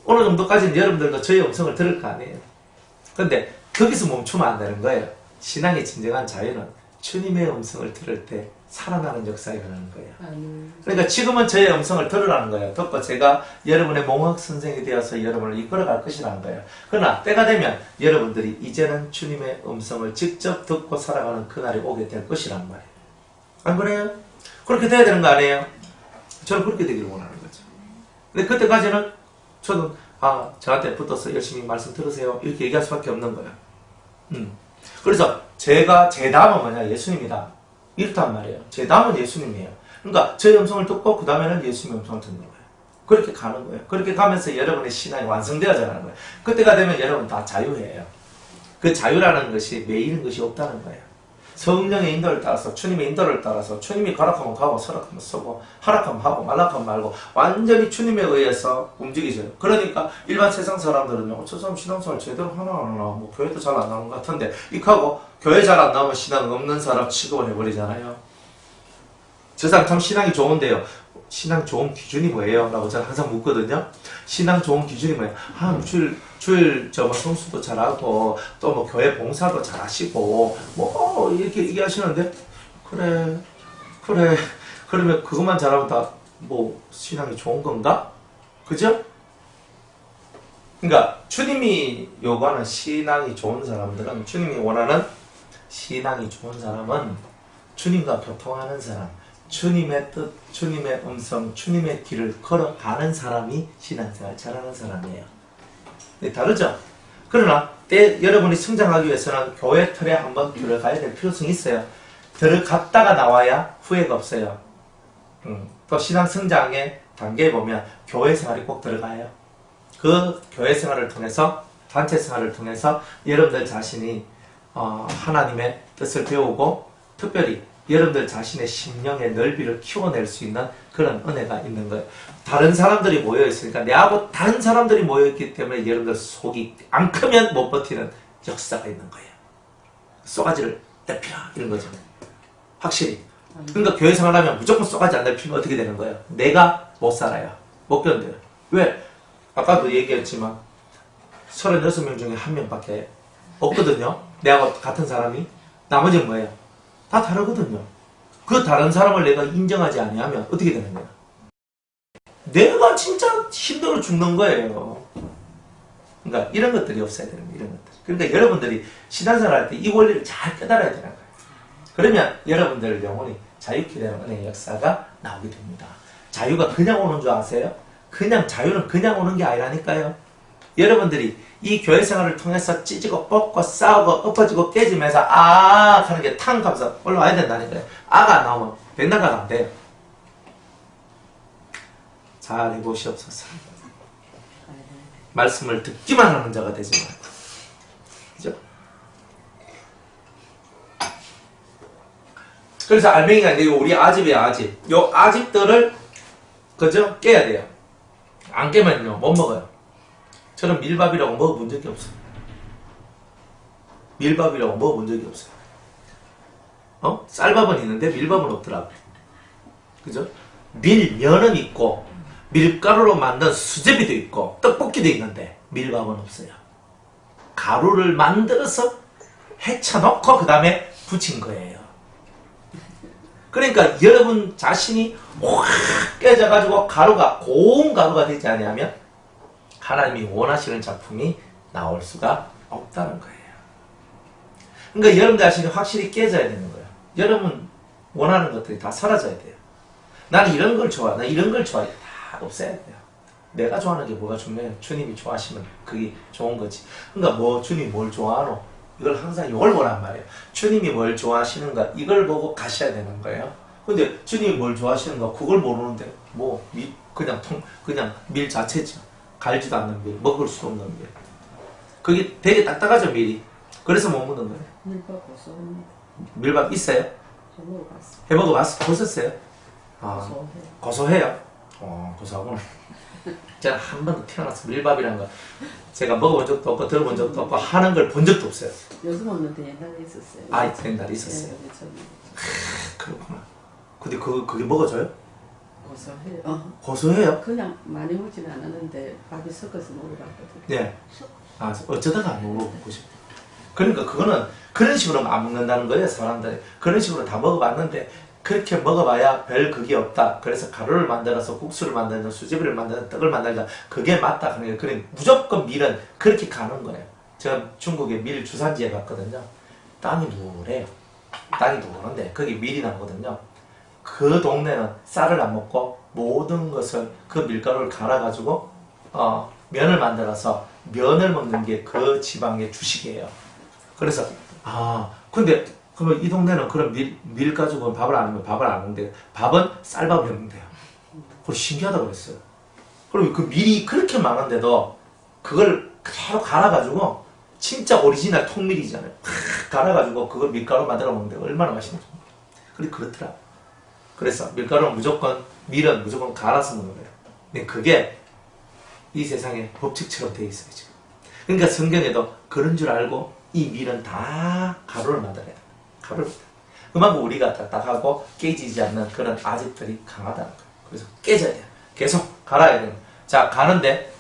어느 정도까지는 여러분들도 저의 음성을 들을 거 아니에요. 근데 거기서 멈추면 안 되는 거예요. 신앙의 진정한 자유는 주님의 음성을 들을 때 살아나는 역사가 일어나는 거예요. 그러니까 지금은 저의 음성을 들으라는 거예요. 듣고 제가 여러분의 몽학 선생이 되어서 여러분을 이끌어갈 것이라는 거예요. 그러나 때가 되면 여러분들이 이제는 주님의 음성을 직접 듣고 살아가는 그날이 오게 될 것이라는 말이에요. 안 그래요? 그렇게 돼야 되는 거 아니에요? 저는 그렇게 되기를 원하는 거죠. 근데 그때까지는 저는 저한테 붙어서 열심히 말씀 들으세요 이렇게 얘기할 수밖에 없는 거예요. 그래서 제 다음은 뭐냐? 예수님이다. 이렇단 말이에요. 제 다음은 예수님이에요. 그러니까 제 음성을 듣고 그 다음에는 예수님의 음성을 듣는 거예요. 그렇게 가는 거예요. 그렇게 가면서 여러분의 신앙이 완성되어져 가는 거예요. 그때가 되면 여러분 다 자유해요. 그 자유라는 것이 매이는 것이 없다는 거예요. 성령의 인도를 따라서 주님의 인도를 따라서 주님이 가락하면 가고 서락하면 서고 하락하면 하고 말락하면 말고 완전히 주님에 의해서 움직이죠. 그러니까 일반 세상 사람들은요, 저 사람 신앙생활 제대로 하나 안 하나 뭐 교회도 잘 안 나오는 것 같은데 이하고 교회 잘 안 나오면 신앙 없는 사람 취급을 해버리잖아요. 저 사람 참 신앙이 좋은데요. 신앙 좋은 기준이 뭐예요? 라고 제가 항상 묻거든요. 신앙 좋은 기준이 뭐예요? 주일 성수도 잘하고 또 뭐 교회 봉사도 잘하시고 뭐 이렇게 얘기하시는데 그래 그러면 그것만 잘하면 다 뭐 신앙이 좋은 건가? 그죠? 그러니까 주님이 요구하는 신앙이 좋은 사람들은 주님이 원하는 신앙이 좋은 사람은 주님과 교통하는 사람, 주님의 뜻, 주님의 음성, 주님의 길을 걸어가는 사람이 신앙생활 잘하는 사람이에요. 네, 다르죠? 그러나 여러분이 성장하기 위해서는 교회 틀에 한번 들어가야 될 필요성이 있어요. 들어갔다가 나와야 후회가 없어요. 또 신앙 성장의 단계에 보면 교회 생활이 꼭 들어가요. 그 교회 생활을 통해서 단체 생활을 통해서 여러분들 자신이 하나님의 뜻을 배우고 특별히 여러분들 자신의 심령의 넓이를 키워낼 수 있는 그런 은혜가 있는 거예요. 다른 사람들이 모여있으니까 내하고 다른 사람들이 모여있기 때문에 여러분들 속이 안 크면 못 버티는 역사가 있는 거예요. 쏘가지를 내피라 이런 거죠. 확실히. 그러니까 교회 생활하면 무조건 쏘가지 안 내피면 어떻게 되는 거예요? 내가 못 살아요. 못 견뎌요. 왜? 아까도 얘기했지만 36명 중에 1명밖에 없거든요. 내하고 같은 사람이. 나머지는 뭐예요? 다 다르거든요. 그 다른 사람을 내가 인정하지 아니하면 어떻게 되는 거야? 내가 진짜 힘들어 죽는 거예요. 그러니까 이런 것들이 없어야 되는 거예요. 이런 것들. 그러니까 여러분들이 신앙생활 할 때 이 원리를 잘 깨달아야 되는 거예요. 그러면 여러분들 영혼이 자유케 되는 은혜의 역사가 나오게 됩니다. 자유가 그냥 오는 줄 아세요? 자유는 그냥 오는 게 아니라니까요. 여러분들이 이 교회 생활을 통해서 찢고 뽑고 싸우고 엎어지고 깨지면서 하는 게 탕 하면서 올라와야 된다니까요. 아가 안 나오면 백날가가 안 돼요. 잘 해보시옵소서. 말씀을 듣기만 하는 자가 되지 말고. 그죠? 그래서 알맹이가 아니고 우리 아집이에요, 아집. 요 아집들을 그죠? 깨야 돼요. 안 깨면요 못 먹어요. 저는 밀밥이라고 먹어본 적이 없어요. 밀밥이라고 먹어본 적이 없어요. 쌀밥은 있는데 밀밥은 없더라고요. 그죠? 밀면은 있고 밀가루로 만든 수제비도 있고 떡볶이도 있는데 밀밥은 없어요. 가루를 만들어서 헤쳐놓고 그 다음에 부친 거예요. 그러니까 여러분 자신이 확 깨져가지고 가루가 고운 가루가 되지 않으면 하나님이 원하시는 작품이 나올 수가 없다는 거예요. 그러니까 여러분 자신이 확실히 깨져야 되는 거예요. 여러분 원하는 것들이 다 사라져야 돼요. 나는 이런 걸 좋아, 나 이런 걸 좋아해. 다 없애야 돼요. 내가 좋아하는 게 뭐가 중요해요? 주님이 좋아하시면 그게 좋은 거지. 그러니까 뭐 주님이 뭘 좋아하노? 이걸 항상 이걸 보란 말이에요. 주님이 뭘 좋아하시는가 이걸 보고 가셔야 되는 거예요. 근데 주님이 뭘 좋아하시는가 그걸 모르는데 뭐 그냥 밀 자체죠. 갈지도 않는 밀, 먹을 수 없는 밀. 그게 되게 딱딱하죠 밀이. 그래서 못 먹는 거예요. 밀밥 고소합니다. 밀밥 있어요? 저 먹어봤어. 해먹어봤어? 보셨어요? 아, 고소해. 고소해요? 고소하구나. 제가 한 번도 태어나서 밀밥이라는 거 제가 먹어본 적도 없고 들어본 적도 없고 하는 걸 본 적도 없어요. 요즘 없는데 옛날에 있었어요. 아, 옛날에 있었어요. 네, 저는 그렇구나. 근데 그게 먹어져요? 고소해요. 고소해요? 그냥 많이 먹진 않았는데 밥이 섞어서 먹어봤거든요. 네. 아, 어쩌다가 안 먹어보고 싶어. 그러니까 그거는 그런 식으로 안 먹는다는 거예요, 사람들이. 그런 식으로 다 먹어봤는데 그렇게 먹어봐야 별 그게 없다. 그래서 가루를 만들어서 국수를 만들든 수제비를 만들든 떡을 만들든 그게 맞다. 그러니까 무조건 밀은 그렇게 가는 거예요. 제가 중국의 밀 주산지에 갔거든요. 땅이 누래요. 땅이 누런데 거기 밀이 나거든요. 그 동네는 쌀을 안 먹고 모든 것을 그 밀가루를 갈아가지고 면을 만들어서 면을 먹는 게 그 지방의 주식이에요. 그래서 근데 그러면 이 동네는 그런 밀 가지고 밥을 안 하면 밥을 안 하는데 밥은 쌀밥을 먹는데요. 그걸 신기하다고 그랬어요. 그리고 그 밀이 그렇게 많은데도 그걸 그대로 갈아가지고 진짜 오리지널 통밀이잖아요. 갈아가지고 그걸 밀가루 만들어 먹는데 얼마나 맛있는지. 그렇더라. 그래서 밀가루는 밀은 무조건 갈아서 먹는 거예요. 근데 그게 이 세상에 법칙처럼 돼 있어요, 지금. 그러니까 성경에도 그런 줄 알고 이 밀은 다 가루를 만들어야 돼. 가루를. 그만큼 우리가 딱딱하고 깨지지 않는 그런 아집들이 강하다는 거예요. 그래서 깨져야 돼요. 계속 갈아야 돼요. 자, 가는데,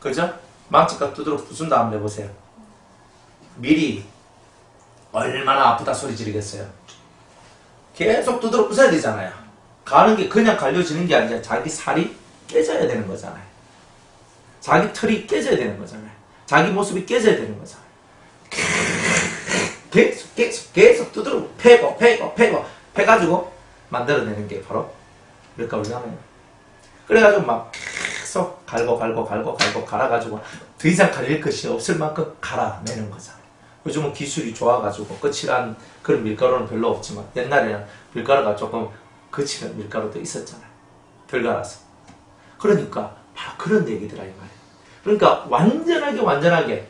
그죠? 망치가 두드러 부순다 한번 해보세요. 밀이 얼마나 아프다 소리 지르겠어요. 계속 두드러 부숴야 되잖아요. 가는 게 그냥 갈려지는 게 아니라 자기 살이 깨져야 되는 거잖아요. 자기 털이 깨져야 되는 거잖아요. 자기 모습이 깨져야 되는 거잖아요. 계속 두드러 패고 패가지고 만들어내는 게 바로 밀가루잖아요. 그래가지고 막 계속 갈고 갈아가지고 더 이상 갈릴 것이 없을 만큼 갈아내는 거잖아요. 요즘은 기술이 좋아가지고 거칠한 그런 밀가루는 별로 없지만 옛날에는 밀가루가 조금 거칠은 밀가루도 있었잖아요. 덜 갈아서. 그러니까 바로 그런 얘기더라 이 말이에요. 그러니까 완전하게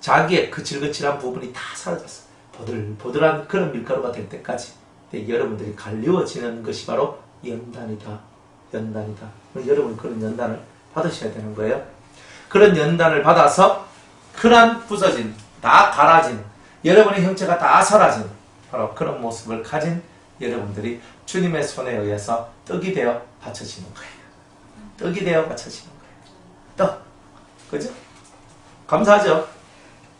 자기의 거칠거칠한 부분이 다 사라졌어. 보들보들한 그런 밀가루가 될 때까지 여러분들이 갈리워지는 것이 바로 연단이다. 여러분 그런 연단을 받으셔야 되는 거예요. 그런 연단을 받아서 그런 부서진, 다 갈아진, 여러분의 형체가 다 사라진 바로 그런 모습을 가진 여러분들이 주님의 손에 의해서 떡이 되어 받쳐지는 거예요. 떡이 되어 받쳐지는 거예요. 떡. 그죠? 감사하죠?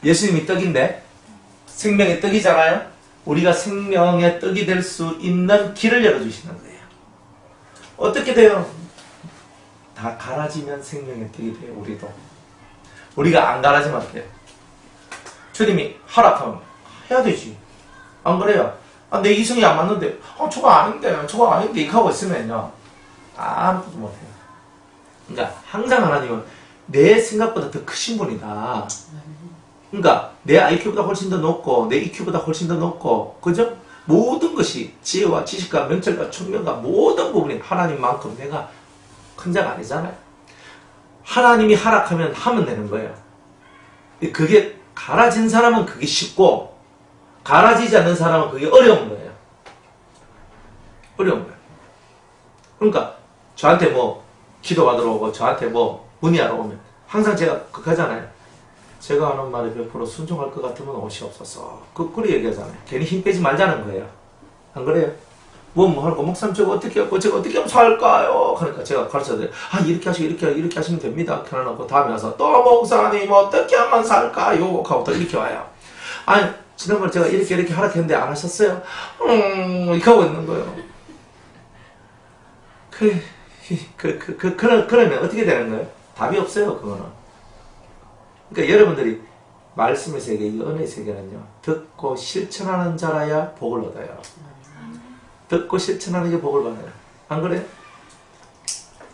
예수님이 떡인데 생명의 떡이잖아요. 우리가 생명의 떡이 될 수 있는 길을 열어주시는 거예요. 어떻게 돼요? 다 갈아지면 생명의 떡이 돼요. 우리가 안 갈아지면 어때요? 주님이 하락하면 해야 되지. 안 그래요? 내 이성이 안 맞는데 저거 아닌데 이렇게 하고 있으면요 아무것도 못해요. 그러니까 항상 하나님은 내 생각보다 더 크신 분이다. 그러니까 내 IQ보다 훨씬 더 높고 내 EQ보다 훨씬 더 높고 그죠? 모든 것이 지혜와 지식과 명철과 총명과 모든 부분이 하나님만큼 내가 큰 자가 아니잖아요. 하나님이 하락하면 하면 되는 거예요. 그게 갈아진 사람은 그게 쉽고 갈아지지 않는 사람은 그게 어려운 거예요. 어려운 거예요. 그러니까 저한테 뭐 기도받으러 오고 저한테 뭐 문의하러 오면 항상 제가 그거잖아요. 제가 하는 말에 100% 순종할 것 같으면 옷이 없어서 거꾸로 얘기하잖아요. 괜히 힘 빼지 말자는 거예요. 안 그래요? 뭐 하고 목사님 저거 어떻게 하면 살까요? 그러니까 제가 가르쳐드려요. 이렇게 하시고 이렇게 하시면 됩니다. 켜놓고 다음에 와서 또 목사님 어떻게 하면 살까요? 하고 또 이렇게 와요. 지난번에 제가 이렇게 하락했는데 안 하셨어요? 이렇게 하고 있는 거예요. 그러면 어떻게 되는 거예요? 답이 없어요, 그거는. 그러니까 여러분들이 말씀의 세계, 이 은혜의 세계는요, 듣고 실천하는 자라야 복을 얻어요. 듣고 실천하는 게 복을 받아요. 안 그래요?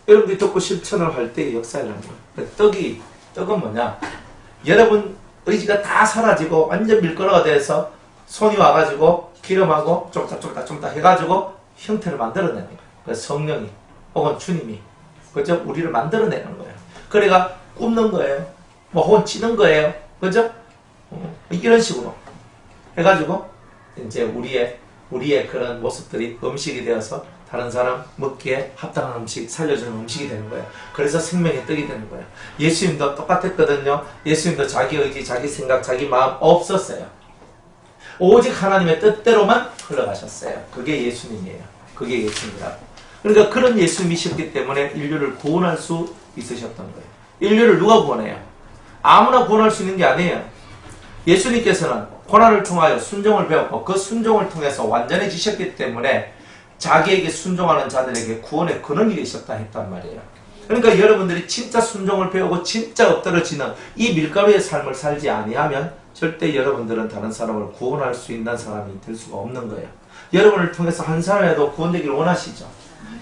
여러분들이 듣고 실천을 할 때의 역사라는 거예요. 떡은 뭐냐? 여러분 의지가 다 사라지고 완전 밀가루가 돼서 손이 와가지고 기름하고 쫄딱쫄딱 해가지고 형태를 만들어내는 거예요. 그래서 성령이 혹은 주님이 그죠? 우리를 만들어내는 거예요. 그래가 굽는 거예요. 뭐 혹은 찌는 거예요. 그죠? 이런 식으로 해가지고 이제 우리의 그런 모습들이 음식이 되어서 다른 사람 먹기에 합당한 음식, 살려주는 음식이 되는 거예요. 그래서 생명의 떡이 되는 거예요. 예수님도 똑같았거든요. 예수님도 자기 의지, 자기 생각, 자기 마음 없었어요. 오직 하나님의 뜻대로만 흘러가셨어요. 그게 예수님이에요. 그게 예수님이라고. 그러니까 그런 예수님이셨기 때문에 인류를 구원할 수 있으셨던 거예요. 인류를 누가 구원해요? 아무나 구원할 수 있는 게 아니에요. 예수님께서는 고난을 통하여 순종을 배웠고 그 순종을 통해서 완전해지셨기 때문에 자기에게 순종하는 자들에게 구원의 근원이 되셨다 했단 말이에요. 그러니까 여러분들이 진짜 순종을 배우고 진짜 엎드러지는 이 밀가루의 삶을 살지 아니하면 절대 여러분들은 다른 사람을 구원할 수 있는 사람이 될 수가 없는 거예요. 여러분을 통해서 한 사람이라도 구원되기를 원하시죠?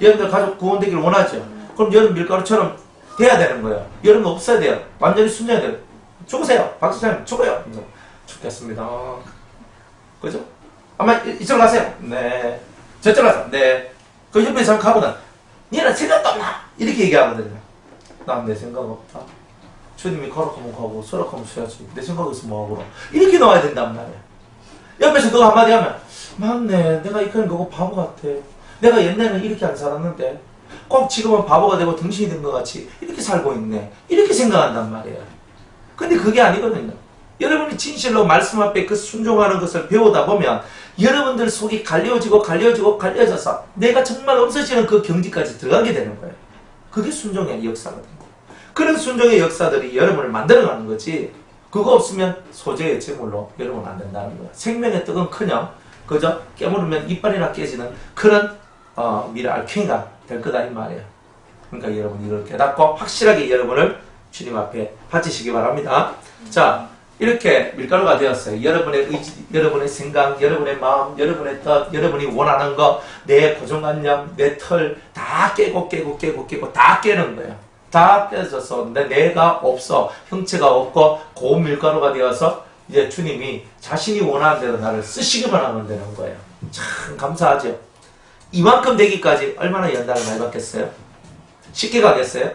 여러분들 가족 구원되기를 원하죠? 그럼 여러분 밀가루처럼 돼야 되는 거예요. 여러분 없어야 돼요. 완전히 순종해야 돼요. 죽으세요. 박수장님 죽어요. 죽겠습니다. 그죠? 아마 이쪽으로 가세요. 네. 저쪽으로 가세요. 네. 그 옆에 사람 가보다 니는 생각도 없나? 이렇게 얘기하거든요. 난 내 생각 없다. 주님이 가라하면 가고 서라하면 서야지. 내 생각에서 뭐하고 이렇게 나와야 된단 말이에요. 옆에서 그거 한마디 하면 맞네. 내가 이거는 그거 바보 같아. 내가 옛날에는 이렇게 안 살았는데 꼭 지금은 바보가 되고 등신이 된 것 같이 이렇게 살고 있네. 이렇게 생각한단 말이에요. 근데 그게 아니거든요. 여러분이 진실로 말씀 앞에 그 순종하는 것을 배우다 보면 여러분들 속이 갈려져서 내가 정말 없어지는 그 경지까지 들어가게 되는 거예요. 그게 순종의 역사거든요. 그런 순종의 역사들이 여러분을 만들어가는 거지 그거 없으면 소재의 제물로 여러분 안 된다는 거예요. 생명의 떡은 커녕 그저 깨물으면 이빨이나 깨지는 그런 미랄킹이가 될 거다 이 말이에요. 그러니까 여러분 이걸 깨닫고 확실하게 여러분을 주님 앞에 바치시기 바랍니다. 자, 이렇게 밀가루가 되었어요. 여러분의 의지, 여러분의 생각, 여러분의 마음, 여러분의 뜻, 여러분이 원하는 거, 내 고정관념, 내 틀 다 깨고 다 깨는 거예요. 다 깨져서 내가 없어, 형체가 없고 고운 밀가루가 되어서 이제 주님이 자신이 원하는 대로 나를 쓰시기만 하면 되는 거예요. 참 감사하죠. 이만큼 되기까지 얼마나 연단을 많이 받겠어요? 쉽게 가겠어요?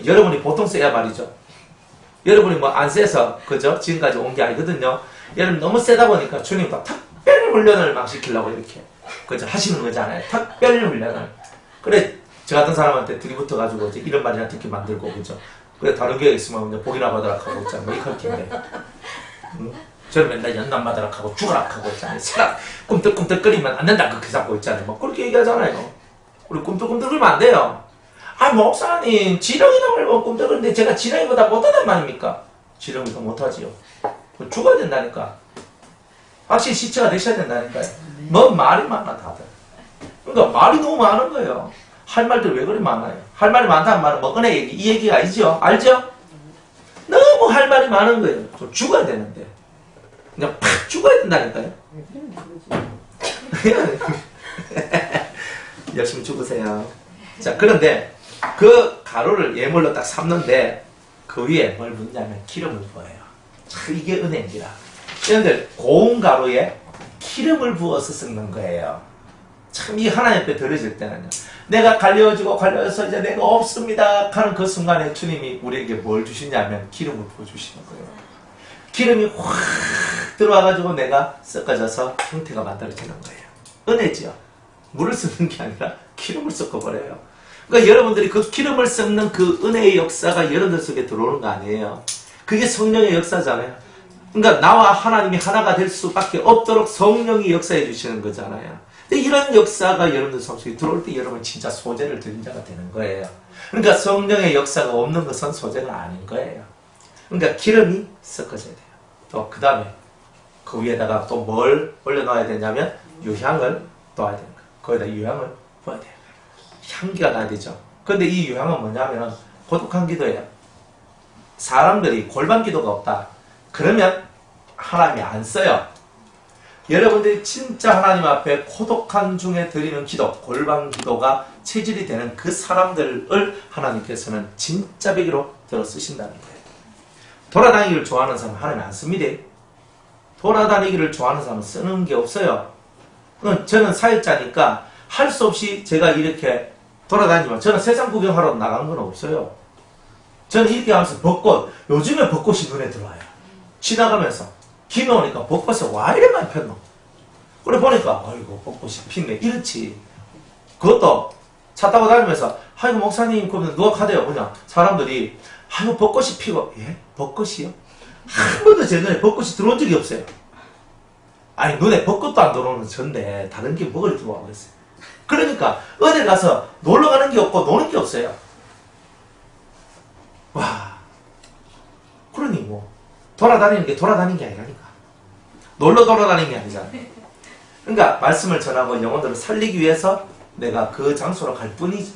여러분이 보통 세야 말이죠. 여러분이 뭐 안 세서 그죠? 지금까지 온 게 아니거든요. 여러분 너무 세다 보니까 주님도 특별 훈련을 막 시키려고 이렇게 그죠? 하시는 거잖아요. 특별 훈련을. 그래 저 같은 사람한테 들이붙어 가지고 이제 이런 말이나 듣게 만들고 그죠? 그래 다른 교회 있으면 이제 복이나 받으라 하고 있잖아요. 뭐 이렇게 응? 저는 맨날 연단 받으라 하고 죽으라 하고 있잖아요. 사람 꿈틀꿈틀거리면 안 된다 그렇게 잡고 있잖아요. 막 그렇게 얘기하잖아요. 우리 꿈틀꿈틀거리면 안 돼요. 아 목사님 지렁이도 말고 꿈틀거리는데 제가 지렁이보다 못하단 말입니까? 지렁이도 못하지요. 죽어야 된다니까. 확실히 시체가 되셔야 된다니까요. 뭐 말이 많아 다들. 그러니까 말이 너무 많은 거예요. 할 말들 왜 그리 많아요? 할 말이 많다는 말은 뭐 은혜 얘기 이 얘기가 아니죠? 알죠? 너무 할 말이 많은 거예요. 좀 죽어야 되는데 그냥 팍 죽어야 된다니까요. 열심히 죽으세요. 자 그런데 그 가루를 예물로 딱 삶는데 그 위에 뭘 붓냐면 기름을 부어요. 참 이게 은혜입니다. 여러분들 고운 가루에 기름을 부어서 섞는 거예요. 참 이 하나님 앞에 들어질 때는요. 내가 갈려져서 이제 내가 없습니다 하는 그 순간에 주님이 우리에게 뭘 주시냐면 기름을 부어주시는 거예요. 기름이 확 들어와가지고 내가 섞어져서 형태가 만들어지는 거예요. 은혜죠. 물을 섞는 게 아니라 기름을 섞어버려요. 그러니까 여러분들이 그 기름을 섞는 그 은혜의 역사가 여러분들 속에 들어오는 거 아니에요. 그게 성령의 역사잖아요. 그러니까 나와 하나님이 하나가 될 수밖에 없도록 성령이 역사해 주시는 거잖아요. 근데 이런 역사가 여러분들 속에 들어올 때 여러분 진짜 소재를 드린 자가 되는 거예요. 그러니까 성령의 역사가 없는 것은 소재가 아닌 거예요. 그러니까 기름이 섞어져야 돼요. 또 그 다음에 그 위에다가 또 뭘 올려놔야 되냐면 유향을 놔야 되는 거예요. 거기다 유향을 부어야 돼요. 향기가 나야 되죠. 근데 이 유향은 뭐냐면 고독한 기도예요. 사람들이 골방 기도가 없다. 그러면 하나님이 안 써요. 여러분들이 진짜 하나님 앞에 고독한 중에 드리는 기도, 골방 기도가 체질이 되는 그 사람들을 하나님께서는 진짜 베기로 들어 쓰신다는 거예요. 돌아다니기를 좋아하는 사람은 하나님 안 씁니다. 돌아다니기를 좋아하는 사람은 쓰는 게 없어요. 저는 사역자니까 할 수 없이 제가 이렇게 돌아다니지만 저는 세상 구경하러 나간 건 없어요. 저는 이렇게 하면서 벚꽃, 요즘에 벚꽃이 눈에 들어와요. 지나가면서 비가 오니까 벚꽃이 와 이래 많이 폈노. 그래 보니까 아이고 벚꽃이 핀네 이렇지. 그것도 차 타고 다니면서 아이고 목사님 그러면 누가 가대요. 그냥 사람들이 아이고 벚꽃이 피고 예? 벚꽃이요? 한 번도 제 눈에 벚꽃이 들어온 적이 없어요. 아니 눈에 벚꽃도 안 들어오는 전데 다른 게 뭐가 들어와 그랬어요. 그러니까 어디 가서 놀러 가는 게 없고 노는 게 없어요. 와 그러니 뭐 돌아다니는 게 돌아다니는 게 아니라니까. 놀러 돌아다니는 게 아니잖아요. 그러니까 말씀을 전하고 영혼들을 살리기 위해서 내가 그 장소로 갈 뿐이지.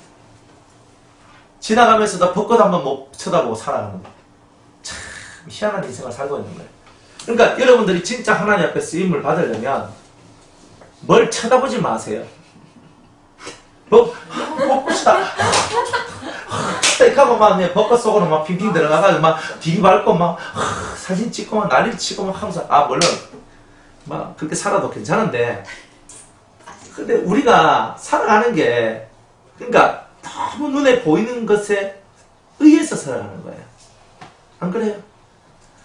지나가면서도 벚꽃 한번 못 쳐다보고 살아가는 거야. 참 희한한 인생을 살고 있는 거예요. 그러니까 여러분들이 진짜 하나님 앞에 쓰임을 받으려면 뭘 쳐다보지 마세요. 벚꽃이다. 이렇게 하고 막 벚꽃 속으로 막 핑핑 들어가가지고 막 디비밟고 막 사진 찍고 막 난리를 치고 막 하면서 물론 막 그렇게 살아도 괜찮은데 근데 우리가 살아가는 게 그러니까 너무 눈에 보이는 것에 의해서 살아가는 거예요. 안 그래요?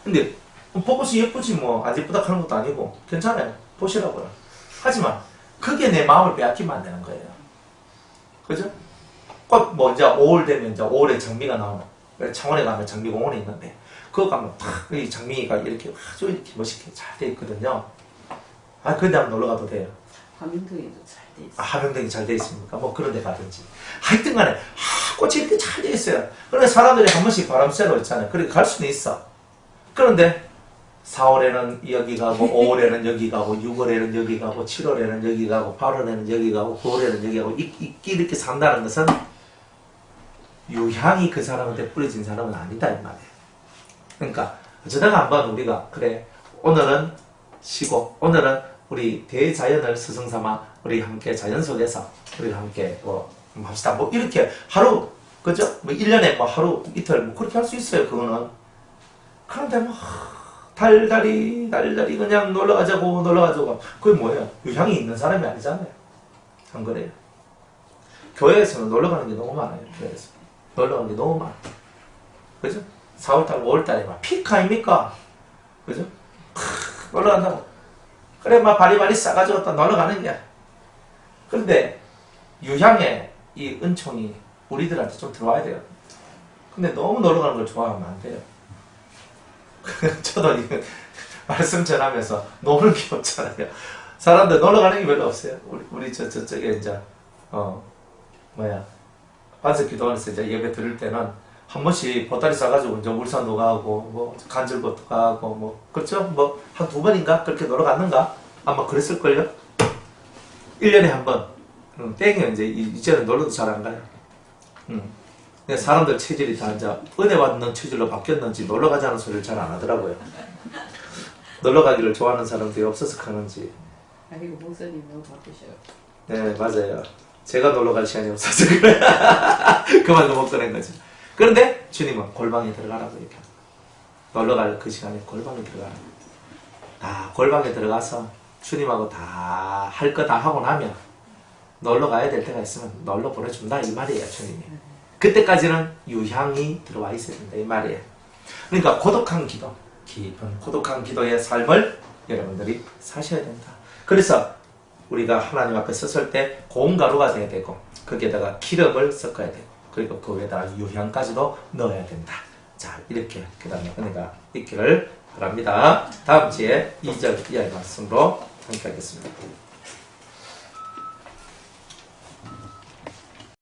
근데 벚꽃이 예쁘지 뭐 안 예쁘다 하는 것도 아니고 괜찮아요. 보시라고요. 하지만 그게 내 마음을 빼앗기면 안 되는 거예요. 그죠? 꼭 뭐 이제 5월 되면 이제 5월에 장미가 나오는 창원에 가면 장미공원이 있는데 그거 가면 팍 이 장미가 이렇게 아주 이렇게 멋있게 잘 돼 있거든요. 근데 한번 놀러 가도 돼요. 화명동에도 잘 돼 있어요. 화명동이 잘 돼 있습니까? 뭐 그런 데 가든지. 하여튼 간에 꽃이 이렇게 잘 돼 있어요. 그런데 사람들이 한 번씩 바람 쐬러 있잖아요. 그렇게 갈 수는 있어. 그런데 4월에는 여기 가고 5월에는 여기 가고 6월에는 여기 가고 7월에는 여기 가고 8월에는 여기 가고 9월에는 여기 가고 이렇게 산다는 것은 유향이 그 사람한테 뿌려진 사람은 아니다 이 말이에요. 그러니까 어쩌다가 한번 우리가 그래 오늘은 쉬고 오늘은 우리 대자연을 스승삼아 우리 함께 자연 속에서 우리 함께 뭐 합시다 뭐 이렇게 하루 그죠? 뭐 1년에 뭐 하루 이틀 뭐 그렇게 할 수 있어요. 그거는. 그런데 뭐 달달이 그냥 놀러가자고 그게 뭐예요? 유향이 있는 사람이 아니잖아요. 안 그래요? 교회에서는 놀러가는 게 너무 많아요. 교회에서 놀러가는 게 너무 많아. 그죠? 4월달 5월달에 막 피크 아닙니까? 그죠? 놀러간다고 그래 막 바리바리 싸가지고 또 놀러가는 거야. 그런데 유향의 이 은총이 우리들한테 좀 들어와야 돼요. 근데 너무 놀러가는 걸 좋아하면 안 돼요. 저도 이거 말씀 전하면서 노는 게 없잖아요. 사람들 놀러 가는 게 별로 없어요. 우리 저쪽에 이제 반석 기도원에서 이제 예배 드릴 때는 한 번씩 보따리 싸가지고 이제 울산도 가고 뭐 간절곶도 가고 뭐 그렇죠? 뭐 한 2번인가 그렇게 놀러 갔는가? 아마 그랬을걸요. 1년에 한 번. 땡이요. 이제는 놀러도 잘 안 가요. 근데 사람들 체질이 다 이제 은혜 받는 체질로 바뀌었는지 놀러 가자는 소리를 잘 안 하더라고요. 놀러 가기를 좋아하는 사람들이 없어서 그런지. 아이고 목사님 너무 바쁘셔요. 네 맞아요. 제가 놀러 갈 시간이 없어서 그래. 그만 못 꺼낸 거죠. 그런데 주님은 골방에 들어가라고 이렇게 놀러 갈 그 시간에 골방에 들어가라고. 골방에 들어가서 주님하고 다 할 거 다 하고 나면 놀러 가야 될 때가 있으면 놀러 보내준다 이 말이에요. 주님이. 그때까지는 유향이 들어와 있어야 된다 이 말이에요. 그러니까 고독한 기도, 깊은 고독한 기도의 삶을 여러분들이 사셔야 된다. 그래서 우리가 하나님 앞에 섰을 때 고운 가루가 돼야 되고 거기에다가 기름을 섞어야 되고 그리고 그 위에다가 유향까지도 넣어야 된다. 자 이렇게 그 다음에 은혜가 있기를 바랍니다. 다음 주에 2절 이하의 말씀으로 함께 하겠습니다.